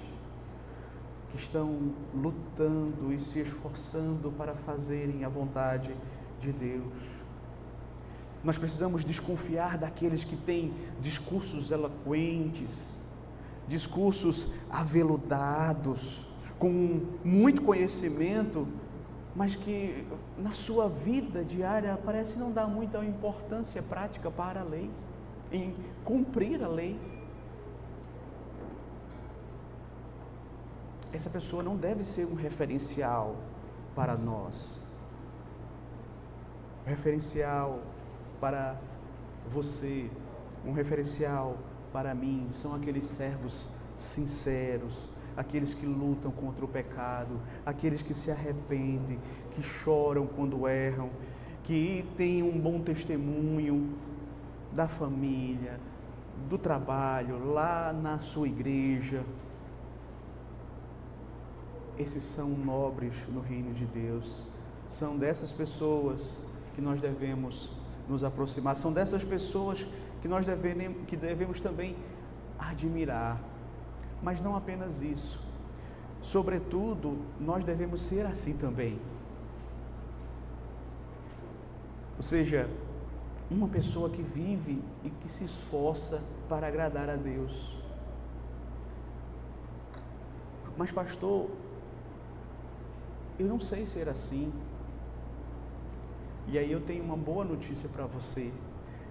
que estão lutando e se esforçando para fazerem a vontade de Deus. Nós precisamos desconfiar daqueles que têm discursos eloquentes, discursos aveludados, com muito conhecimento, mas que na sua vida diária parece não dar muita importância prática para a lei, em cumprir a lei. Essa pessoa não deve ser um referencial para nós. Um referencial para você, um referencial para mim, são aqueles servos sinceros, aqueles que lutam contra o pecado, aqueles que se arrependem, que choram quando erram, que têm um bom testemunho da família, do trabalho, lá na sua igreja. Esses são nobres no reino de Deus. São dessas pessoas que nós devemos nos aproximar. São dessas pessoas que nós devemos também admirar. Mas não apenas isso. Sobretudo, nós devemos ser assim também. Ou seja, uma pessoa que vive e que se esforça para agradar a Deus. Mas pastor, eu não sei ser assim. E aí eu tenho uma boa notícia para você.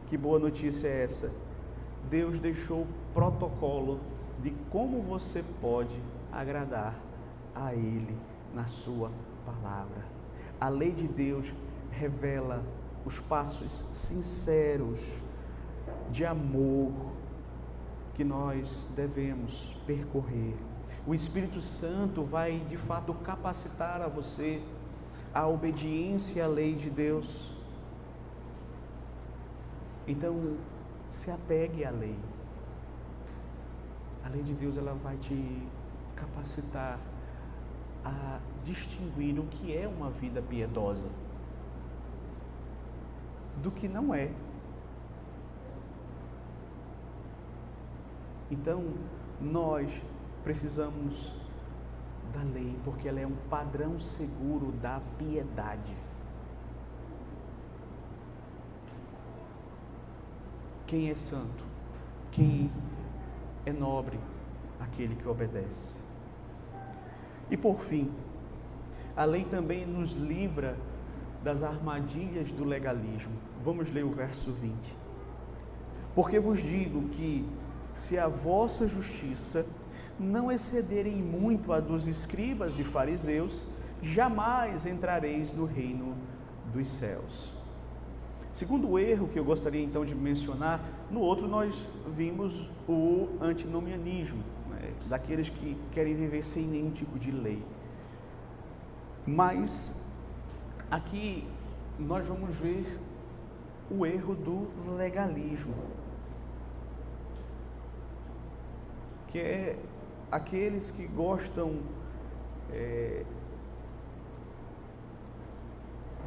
Que boa notícia é essa? Deus deixou protocolo de como você pode agradar a Ele na sua palavra. A lei de Deus revela os passos sinceros de amor que nós devemos percorrer. O Espírito Santo vai de fato capacitar a você a obediência à lei de Deus. Então, se apegue à lei. A lei de Deus, ela vai te capacitar a distinguir o que é uma vida piedosa do que não é. Então, nós precisamos da lei, porque ela é um padrão seguro da piedade. Quem é santo? Quem é nobre? Aquele que obedece. E por fim, a lei também nos livra das armadilhas do legalismo. Vamos ler o verso 20. Porque vos digo que, se a vossa justiça não excederem muito a dos escribas e fariseus, jamais entrareis no reino dos céus. Segundo erro que eu gostaria então de mencionar, no outro nós vimos o antinomianismo, daqueles que querem viver sem nenhum tipo de lei. Mas aqui nós vamos ver o erro do legalismo, que é aqueles que gostam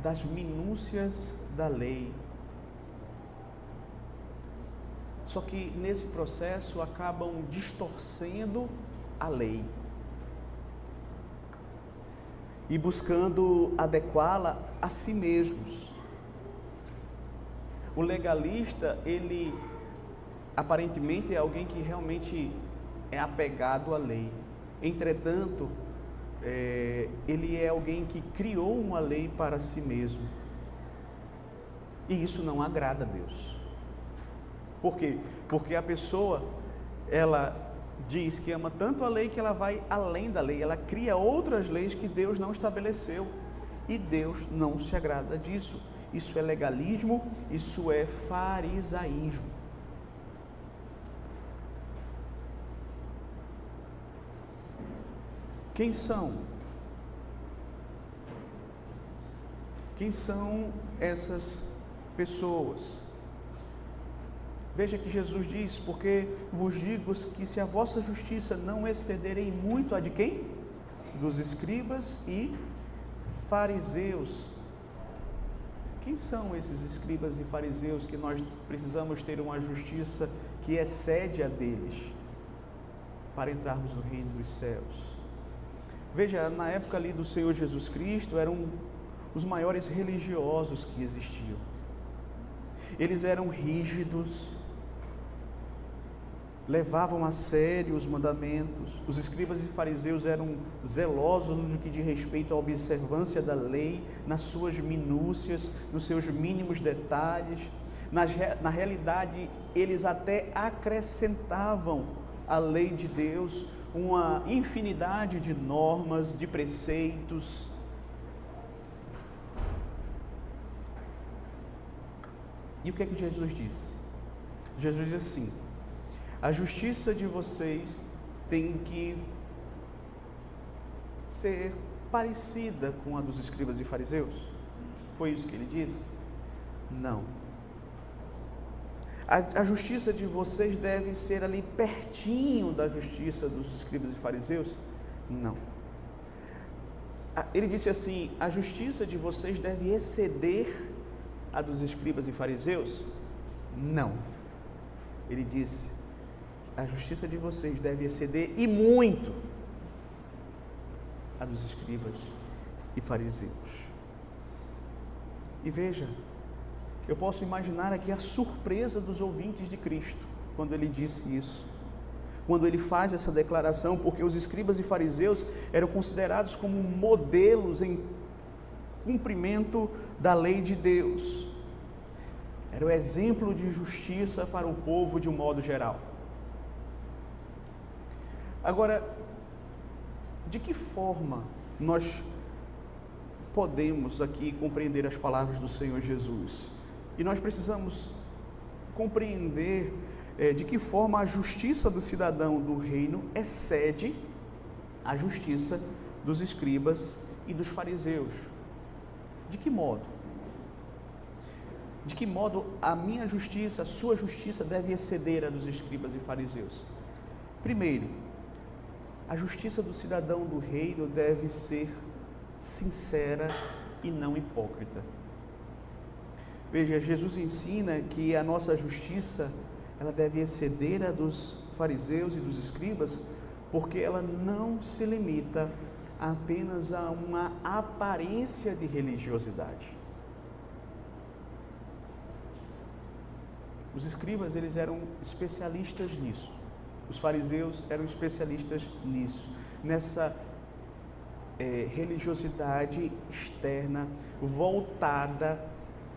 das minúcias da lei, só que nesse processo acabam distorcendo a lei e buscando adequá-la a si mesmos. O legalista, ele aparentemente é alguém que realmente é apegado à lei. Entretanto, ele é alguém que criou uma lei para si mesmo. E isso não agrada a Deus. Por quê? Porque a pessoa, ela diz que ama tanto a lei que ela vai além da lei. Ela cria outras leis que Deus não estabeleceu. E Deus não se agrada disso. Isso é legalismo, isso é farisaísmo. Quem são? Quem são essas pessoas? Veja que Jesus diz: porque vos digo que, se a vossa justiça não excederem muito a de quem? Dos escribas e fariseus. Quem são esses escribas e fariseus que nós precisamos ter uma justiça que excede a deles para entrarmos no reino dos céus? Veja, na época ali do Senhor Jesus Cristo, eram os maiores religiosos que existiam. Eles eram rígidos, levavam a sério os mandamentos. Os escribas e fariseus eram zelosos no que diz respeito à observância da lei, nas suas minúcias, nos seus mínimos detalhes. Na realidade, eles até acrescentavam à lei de Deus uma infinidade de normas, de preceitos. E o que é que Jesus disse? Jesus diz assim: a justiça de vocês tem que ser parecida com a dos escribas e fariseus? Foi isso que ele disse? Não. A justiça de vocês deve ser ali pertinho da justiça dos escribas e fariseus? Não. Ele disse assim: a justiça de vocês deve exceder a dos escribas e fariseus? Não. Ele disse: a justiça de vocês deve exceder e muito a dos escribas e fariseus. E veja, eu posso imaginar aqui a surpresa dos ouvintes de Cristo quando ele disse isso, quando ele faz essa declaração, porque os escribas e fariseus eram considerados como modelos em cumprimento da lei de Deus. Era o exemplo de justiça para o povo de um modo geral. Agora, de que forma nós podemos aqui compreender as palavras do Senhor Jesus? E nós precisamos compreender de que forma a justiça do cidadão do reino excede a justiça dos escribas e dos fariseus. De que modo? De que modo a minha justiça, a sua justiça deve exceder a dos escribas e fariseus? Primeiro, a justiça do cidadão do reino deve ser sincera e não hipócrita. Veja, Jesus ensina que a nossa justiça, ela deve exceder a dos fariseus e dos escribas, porque ela não se limita apenas a uma aparência de religiosidade. Os escribas, eles eram especialistas nisso. Os fariseus eram especialistas nisso, nessa religiosidade externa, voltada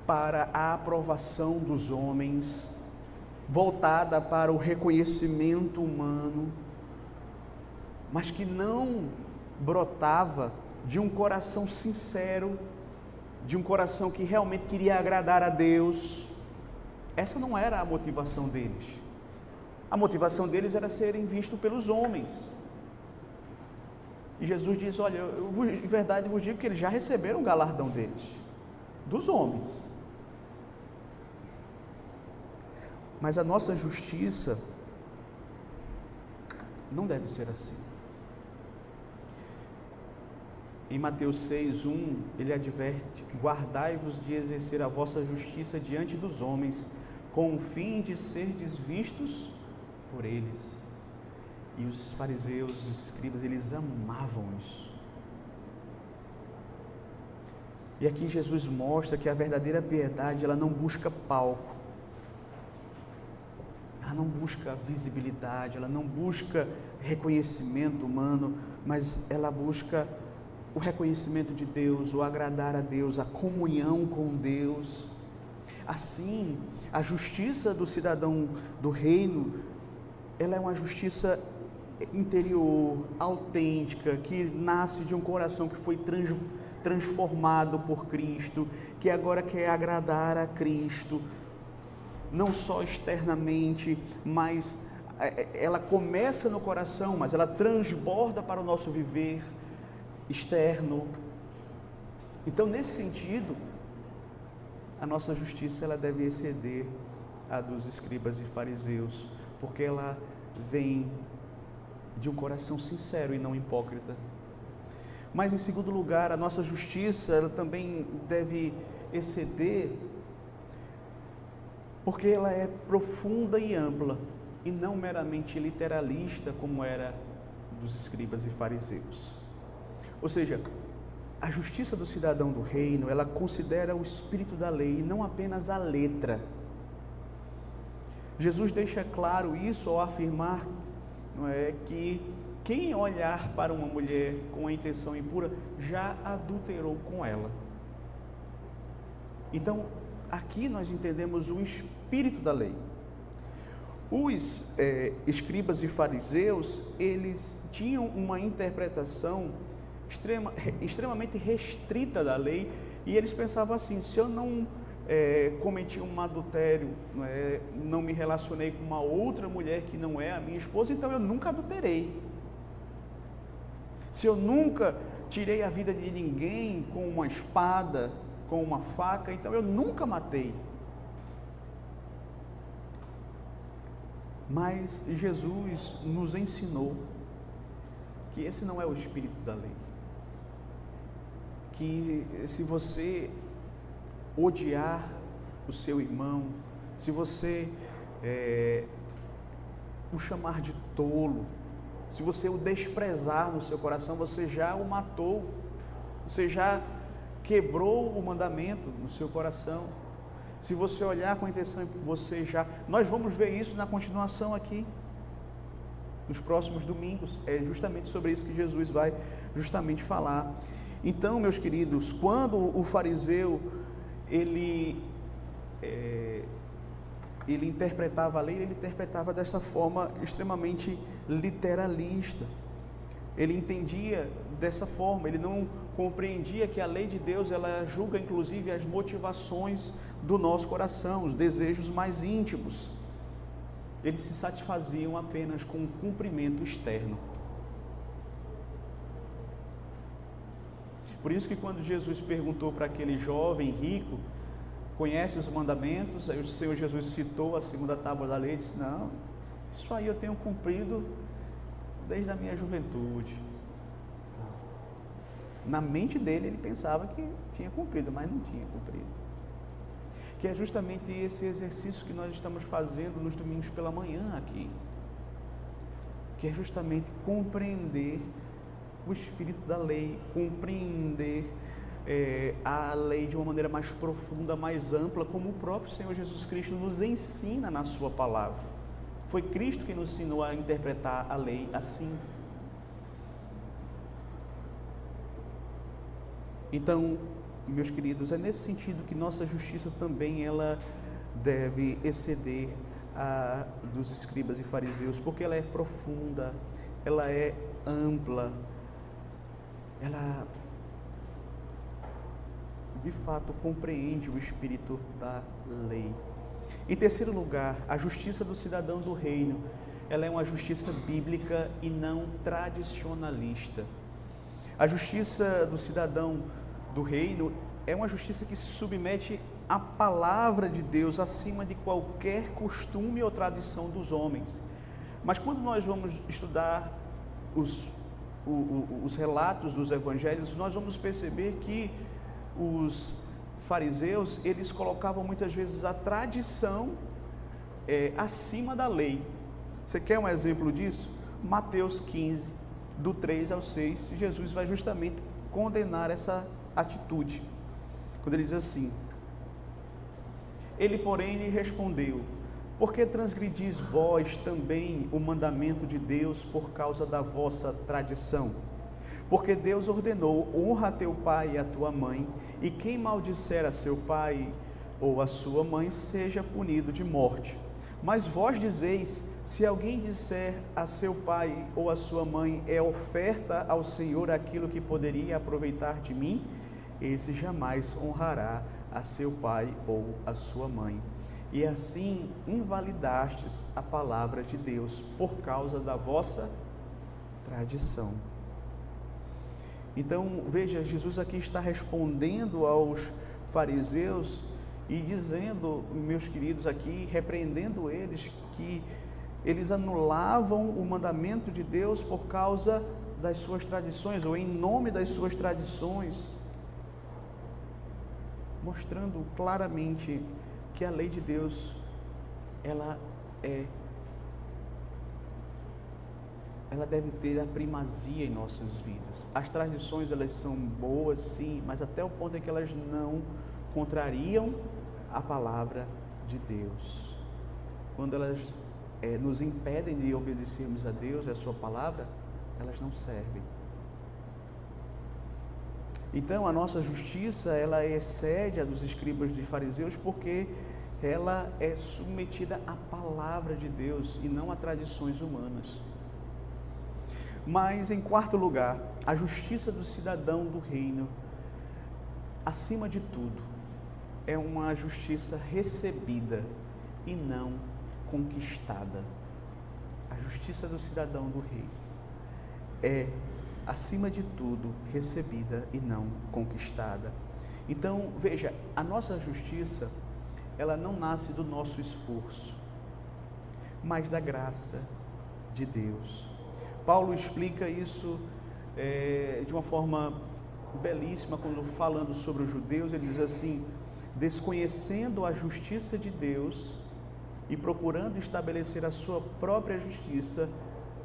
para a aprovação dos homens, voltada para o reconhecimento humano, mas que não brotava de um coração sincero, de um coração que realmente queria agradar a Deus. Essa não era a motivação deles. A motivação deles era serem vistos pelos homens. E Jesus diz: olha, em verdade vos digo que eles já receberam o galardão deles, dos homens. Mas a nossa justiça não deve ser assim. Em Mateus 6:1, ele adverte: guardai-vos de exercer a vossa justiça diante dos homens, com o fim de serdes vistos por eles. E os fariseus, os escribas, eles amavam isso. E aqui Jesus mostra que a verdadeira piedade, ela não busca palco, ela não busca visibilidade, ela não busca reconhecimento humano, mas ela busca o reconhecimento de Deus, o agradar a Deus, a comunhão com Deus. Assim, a justiça do cidadão do reino, ela é uma justiça interior, autêntica, que nasce de um coração que foi transformado por Cristo, que agora quer agradar a Cristo, não só externamente, mas ela começa no coração, mas ela transborda para o nosso viver externo. Então, nesse sentido, a nossa justiça, ela deve exceder a dos escribas e fariseus, porque ela vem de um coração sincero e não hipócrita. Mas, em segundo lugar, a nossa justiça, ela também deve exceder, porque ela é profunda e ampla, e não meramente literalista, como era dos escribas e fariseus. Ou seja, a justiça do cidadão do reino, ela considera o espírito da lei e não apenas a letra. Jesus deixa claro isso ao afirmar, não é, que quem olhar para uma mulher com a intenção impura já adulterou com ela. Então, aqui nós entendemos o espírito da lei. Os escribas e fariseus, eles tinham uma interpretação extremamente restrita da lei, e eles pensavam assim: se eu não cometi um adultério, não me relacionei com uma outra mulher que não é a minha esposa, então eu nunca adulterei. Se eu nunca tirei a vida de ninguém com uma espada, com uma faca, então eu nunca matei. Mas Jesus nos ensinou que esse não é o espírito da lei. Que se você odiar o seu irmão, se você o chamar de tolo, se você o desprezar no seu coração, você já o matou, você já quebrou o mandamento no seu coração. Se você olhar com a intenção, você já... Nós vamos ver isso na continuação aqui, nos próximos domingos. É justamente sobre isso que Jesus vai justamente falar. Então, meus queridos, quando o fariseu, ele interpretava a lei, ele interpretava dessa forma extremamente literalista. Ele entendia dessa forma, ele não compreendia que a lei de Deus, ela julga inclusive as motivações do nosso coração, os desejos mais íntimos. Eles se satisfaziam apenas com o cumprimento externo. Por isso que quando Jesus perguntou para aquele jovem rico conhece os mandamentos. Aí o Senhor Jesus citou a segunda tábua da lei e disse: não, isso aí eu tenho cumprido desde a minha juventude. Na mente dele ele pensava que tinha cumprido, mas não tinha cumprido. Que é justamente esse exercício que nós estamos fazendo nos domingos pela manhã aqui, que é justamente compreender o espírito da lei, compreender a lei de uma maneira mais profunda, mais ampla, como o próprio Senhor Jesus Cristo nos ensina na sua palavra. Foi Cristo que nos ensinou a interpretar a lei assim. Então, meus queridos, é nesse sentido que nossa justiça também ela deve exceder a dos escribas e fariseus, porque ela é profunda, ela é ampla, ela de fato compreende o espírito da lei. Em terceiro lugar, a justiça do cidadão do reino, ela é uma justiça bíblica e não tradicionalista. A justiça do cidadão do reino é uma justiça que se submete à palavra de Deus acima de qualquer costume ou tradição dos homens. Mas quando nós vamos estudar os relatos dos evangelhos, nós vamos perceber que os fariseus, eles colocavam muitas vezes a tradição acima da lei. Você quer um exemplo disso? Mateus 15, do 3 ao 6, Jesus vai justamente condenar essa atitude, quando ele diz assim: ele porém lhe respondeu: por que transgredis vós também o mandamento de Deus por causa da vossa tradição? Porque Deus ordenou: honra a teu pai e a tua mãe, e quem maldisser a seu pai ou a sua mãe seja punido de morte. Mas vós dizeis: se alguém disser a seu pai ou a sua mãe, é oferta ao Senhor aquilo que poderia aproveitar de mim, esse jamais honrará a seu pai ou a sua mãe. E assim invalidastes a palavra de Deus por causa da vossa tradição. Então, veja, Jesus aqui está respondendo aos fariseus e dizendo, meus queridos aqui, repreendendo eles, que eles anulavam o mandamento de Deus por causa das suas tradições, ou em nome das suas tradições, mostrando claramente que a lei de Deus, ela deve ter a primazia em nossas vidas. As tradições, elas são boas, sim, mas até o ponto em que elas não contrariam a palavra de Deus. Quando elas nos impedem de obedecermos a Deus e a sua palavra, elas não servem. Então, a nossa justiça, ela excede a dos escribas e fariseus, porque ela é submetida à palavra de Deus e não a tradições humanas. Mas, em quarto lugar, a justiça do cidadão do reino, acima de tudo, é uma justiça recebida e não conquistada. A justiça do cidadão do reino é, acima de tudo, recebida e não conquistada. Então, veja, a nossa justiça, ela não nasce do nosso esforço, mas da graça de Deus. Paulo explica isso de uma forma belíssima, quando falando sobre os judeus, ele diz assim: desconhecendo a justiça de Deus e procurando estabelecer a sua própria justiça,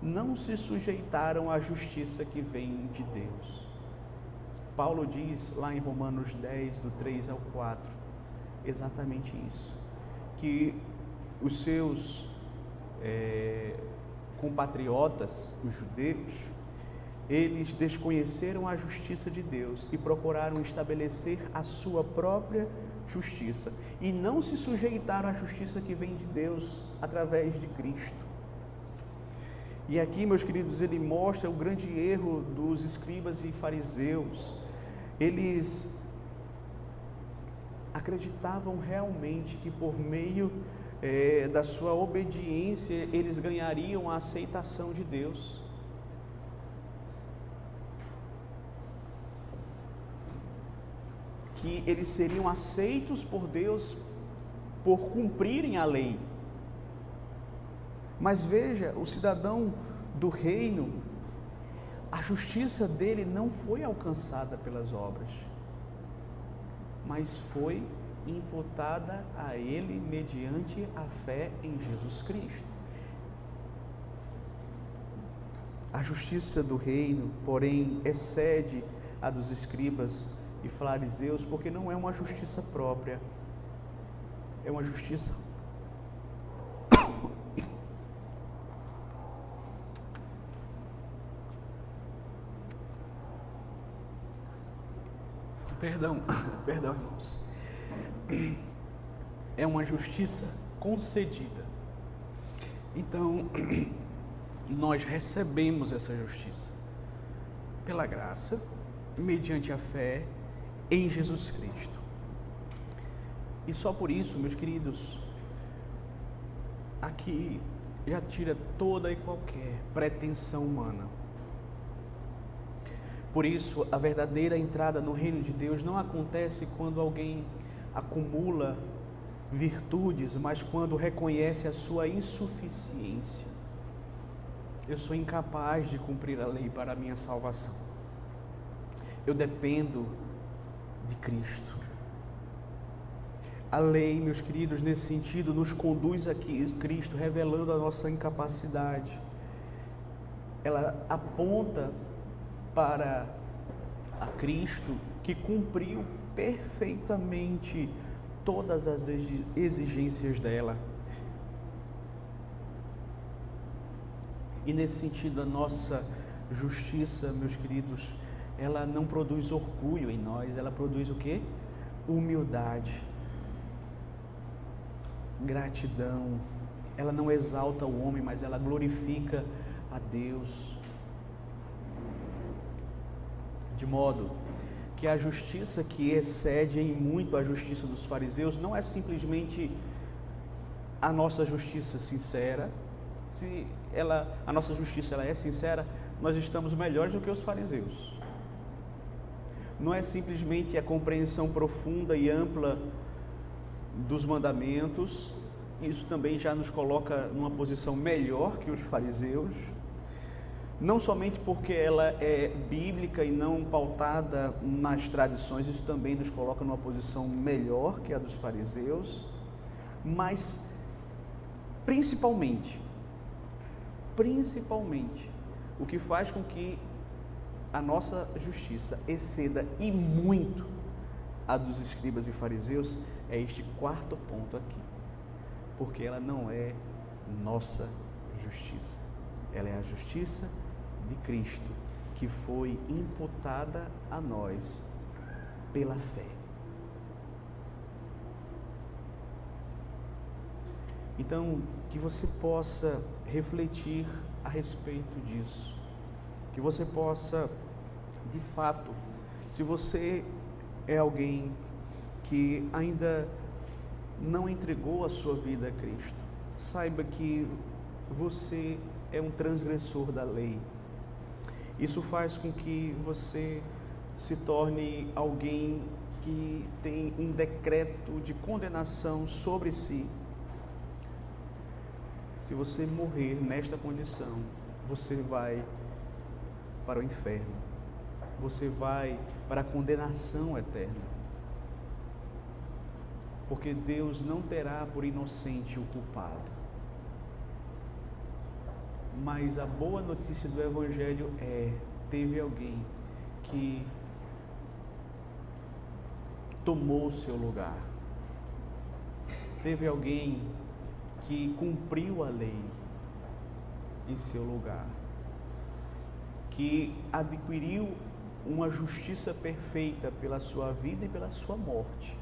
não se sujeitaram à justiça que vem de Deus. Paulo diz lá em Romanos 10, do 3 ao 4, exatamente isso, que os seus compatriotas, os judeus, eles desconheceram a justiça de Deus e procuraram estabelecer a sua própria justiça, e não se sujeitaram à justiça que vem de Deus através de Cristo. E aqui, meus queridos, ele mostra o grande erro dos escribas e fariseus. Eles acreditavam realmente que por meio da sua obediência eles ganhariam a aceitação de Deus. que eles seriam aceitos por Deus por cumprirem a lei. Mas veja, o cidadão do reino, a justiça dele não foi alcançada pelas obras, mas foi imputada a ele mediante a fé em Jesus Cristo. A justiça do reino, porém, excede a dos escribas e fariseus, porque não é uma justiça própria, é uma justiça perdão, irmãos, é uma justiça concedida. Então, nós recebemos essa justiça pela graça, mediante a fé em Jesus Cristo. E só por isso, meus queridos, aqui já tira toda e qualquer pretensão humana. Por isso, a verdadeira entrada no reino de Deus não acontece quando alguém acumula virtudes, mas quando reconhece a sua insuficiência. Eu sou incapaz de cumprir a lei para a minha salvação. Eu dependo de Cristo. A lei, meus queridos, nesse sentido, nos conduz a Cristo, revelando a nossa incapacidade. Ela aponta para a Cristo, que cumpriu perfeitamente todas as exigências dela. E nesse sentido, a nossa justiça, meus queridos, ela não produz orgulho em nós, ela produz o quê? Humildade, gratidão. Ela não exalta o homem, mas ela glorifica a Deus. De modo que a justiça que excede em muito a justiça dos fariseus não é simplesmente a nossa justiça sincera. Se a nossa justiça ela é sincera, nós estamos melhores do que os fariseus. Não é simplesmente a compreensão profunda e ampla dos mandamentos, isso também já nos coloca numa posição melhor que os fariseus, não somente porque ela é bíblica e não pautada nas tradições, isso também nos coloca numa posição melhor que a dos fariseus, mas principalmente, o que faz com que a nossa justiça exceda e muito a dos escribas e fariseus é este quarto ponto aqui, porque ela não é nossa justiça, ela é a justiça de Cristo, que foi imputada a nós pela fé. Então, que você possa refletir a respeito disso, que você possa, de fato, se você é alguém que ainda não entregou a sua vida a Cristo, saiba que você é um transgressor da lei. Isso faz com que você se torne alguém que tem um decreto de condenação sobre si. Se você morrer nesta condição, você vai para o inferno, você vai para a condenação eterna, porque Deus não terá por inocente o culpado. Mas a boa notícia do Evangelho teve alguém que tomou o seu lugar, teve alguém que cumpriu a lei em seu lugar, que adquiriu uma justiça perfeita pela sua vida e pela sua morte.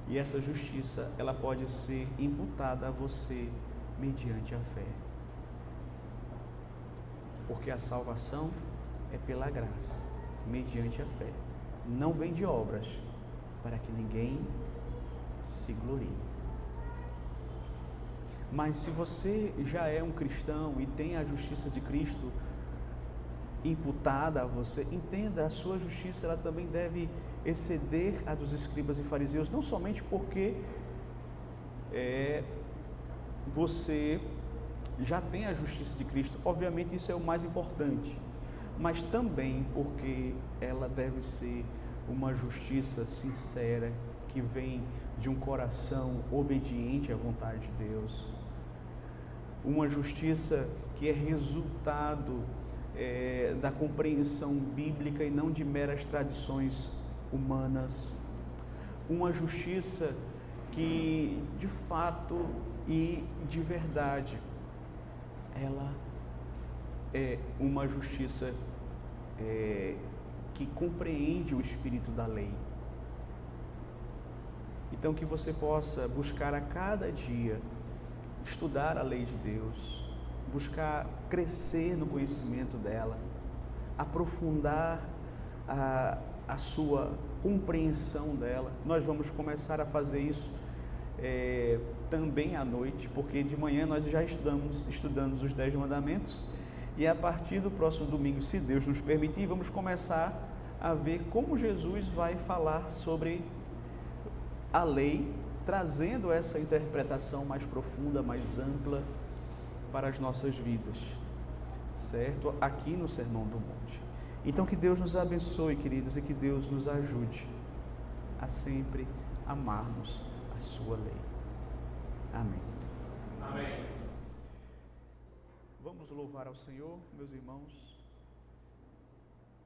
E essa justiça, ela pode ser imputada a você mediante a fé. Porque a salvação é pela graça, mediante a fé. Não vem de obras, para que ninguém se glorie. Mas se você já é um cristão e tem a justiça de Cristo imputada a você, entenda, a sua justiça ela também deve exceder a dos escribas e fariseus, não somente porque você já tem a justiça de Cristo, obviamente isso é o mais importante, mas também porque ela deve ser uma justiça sincera, que vem de um coração obediente à vontade de Deus, uma justiça que é resultado da compreensão bíblica e não de meras tradições humanas, uma justiça que de fato e de verdade ela é uma justiça que compreende o espírito da lei. Então que você possa buscar a cada dia estudar a lei de Deus, buscar crescer no conhecimento dela, aprofundar a sua compreensão dela. Nós vamos começar a fazer isso também à noite, porque de manhã nós já estudamos os 10 mandamentos, e a partir do próximo domingo, se Deus nos permitir, vamos começar a ver como Jesus vai falar sobre a lei, trazendo essa interpretação mais profunda, mais ampla para as nossas vidas, certo? Aqui no Sermão do Monte. Então que Deus nos abençoe, queridos, e que Deus nos ajude a sempre amarmos a sua lei. Amém. Amém. Vamos louvar ao Senhor, meus irmãos.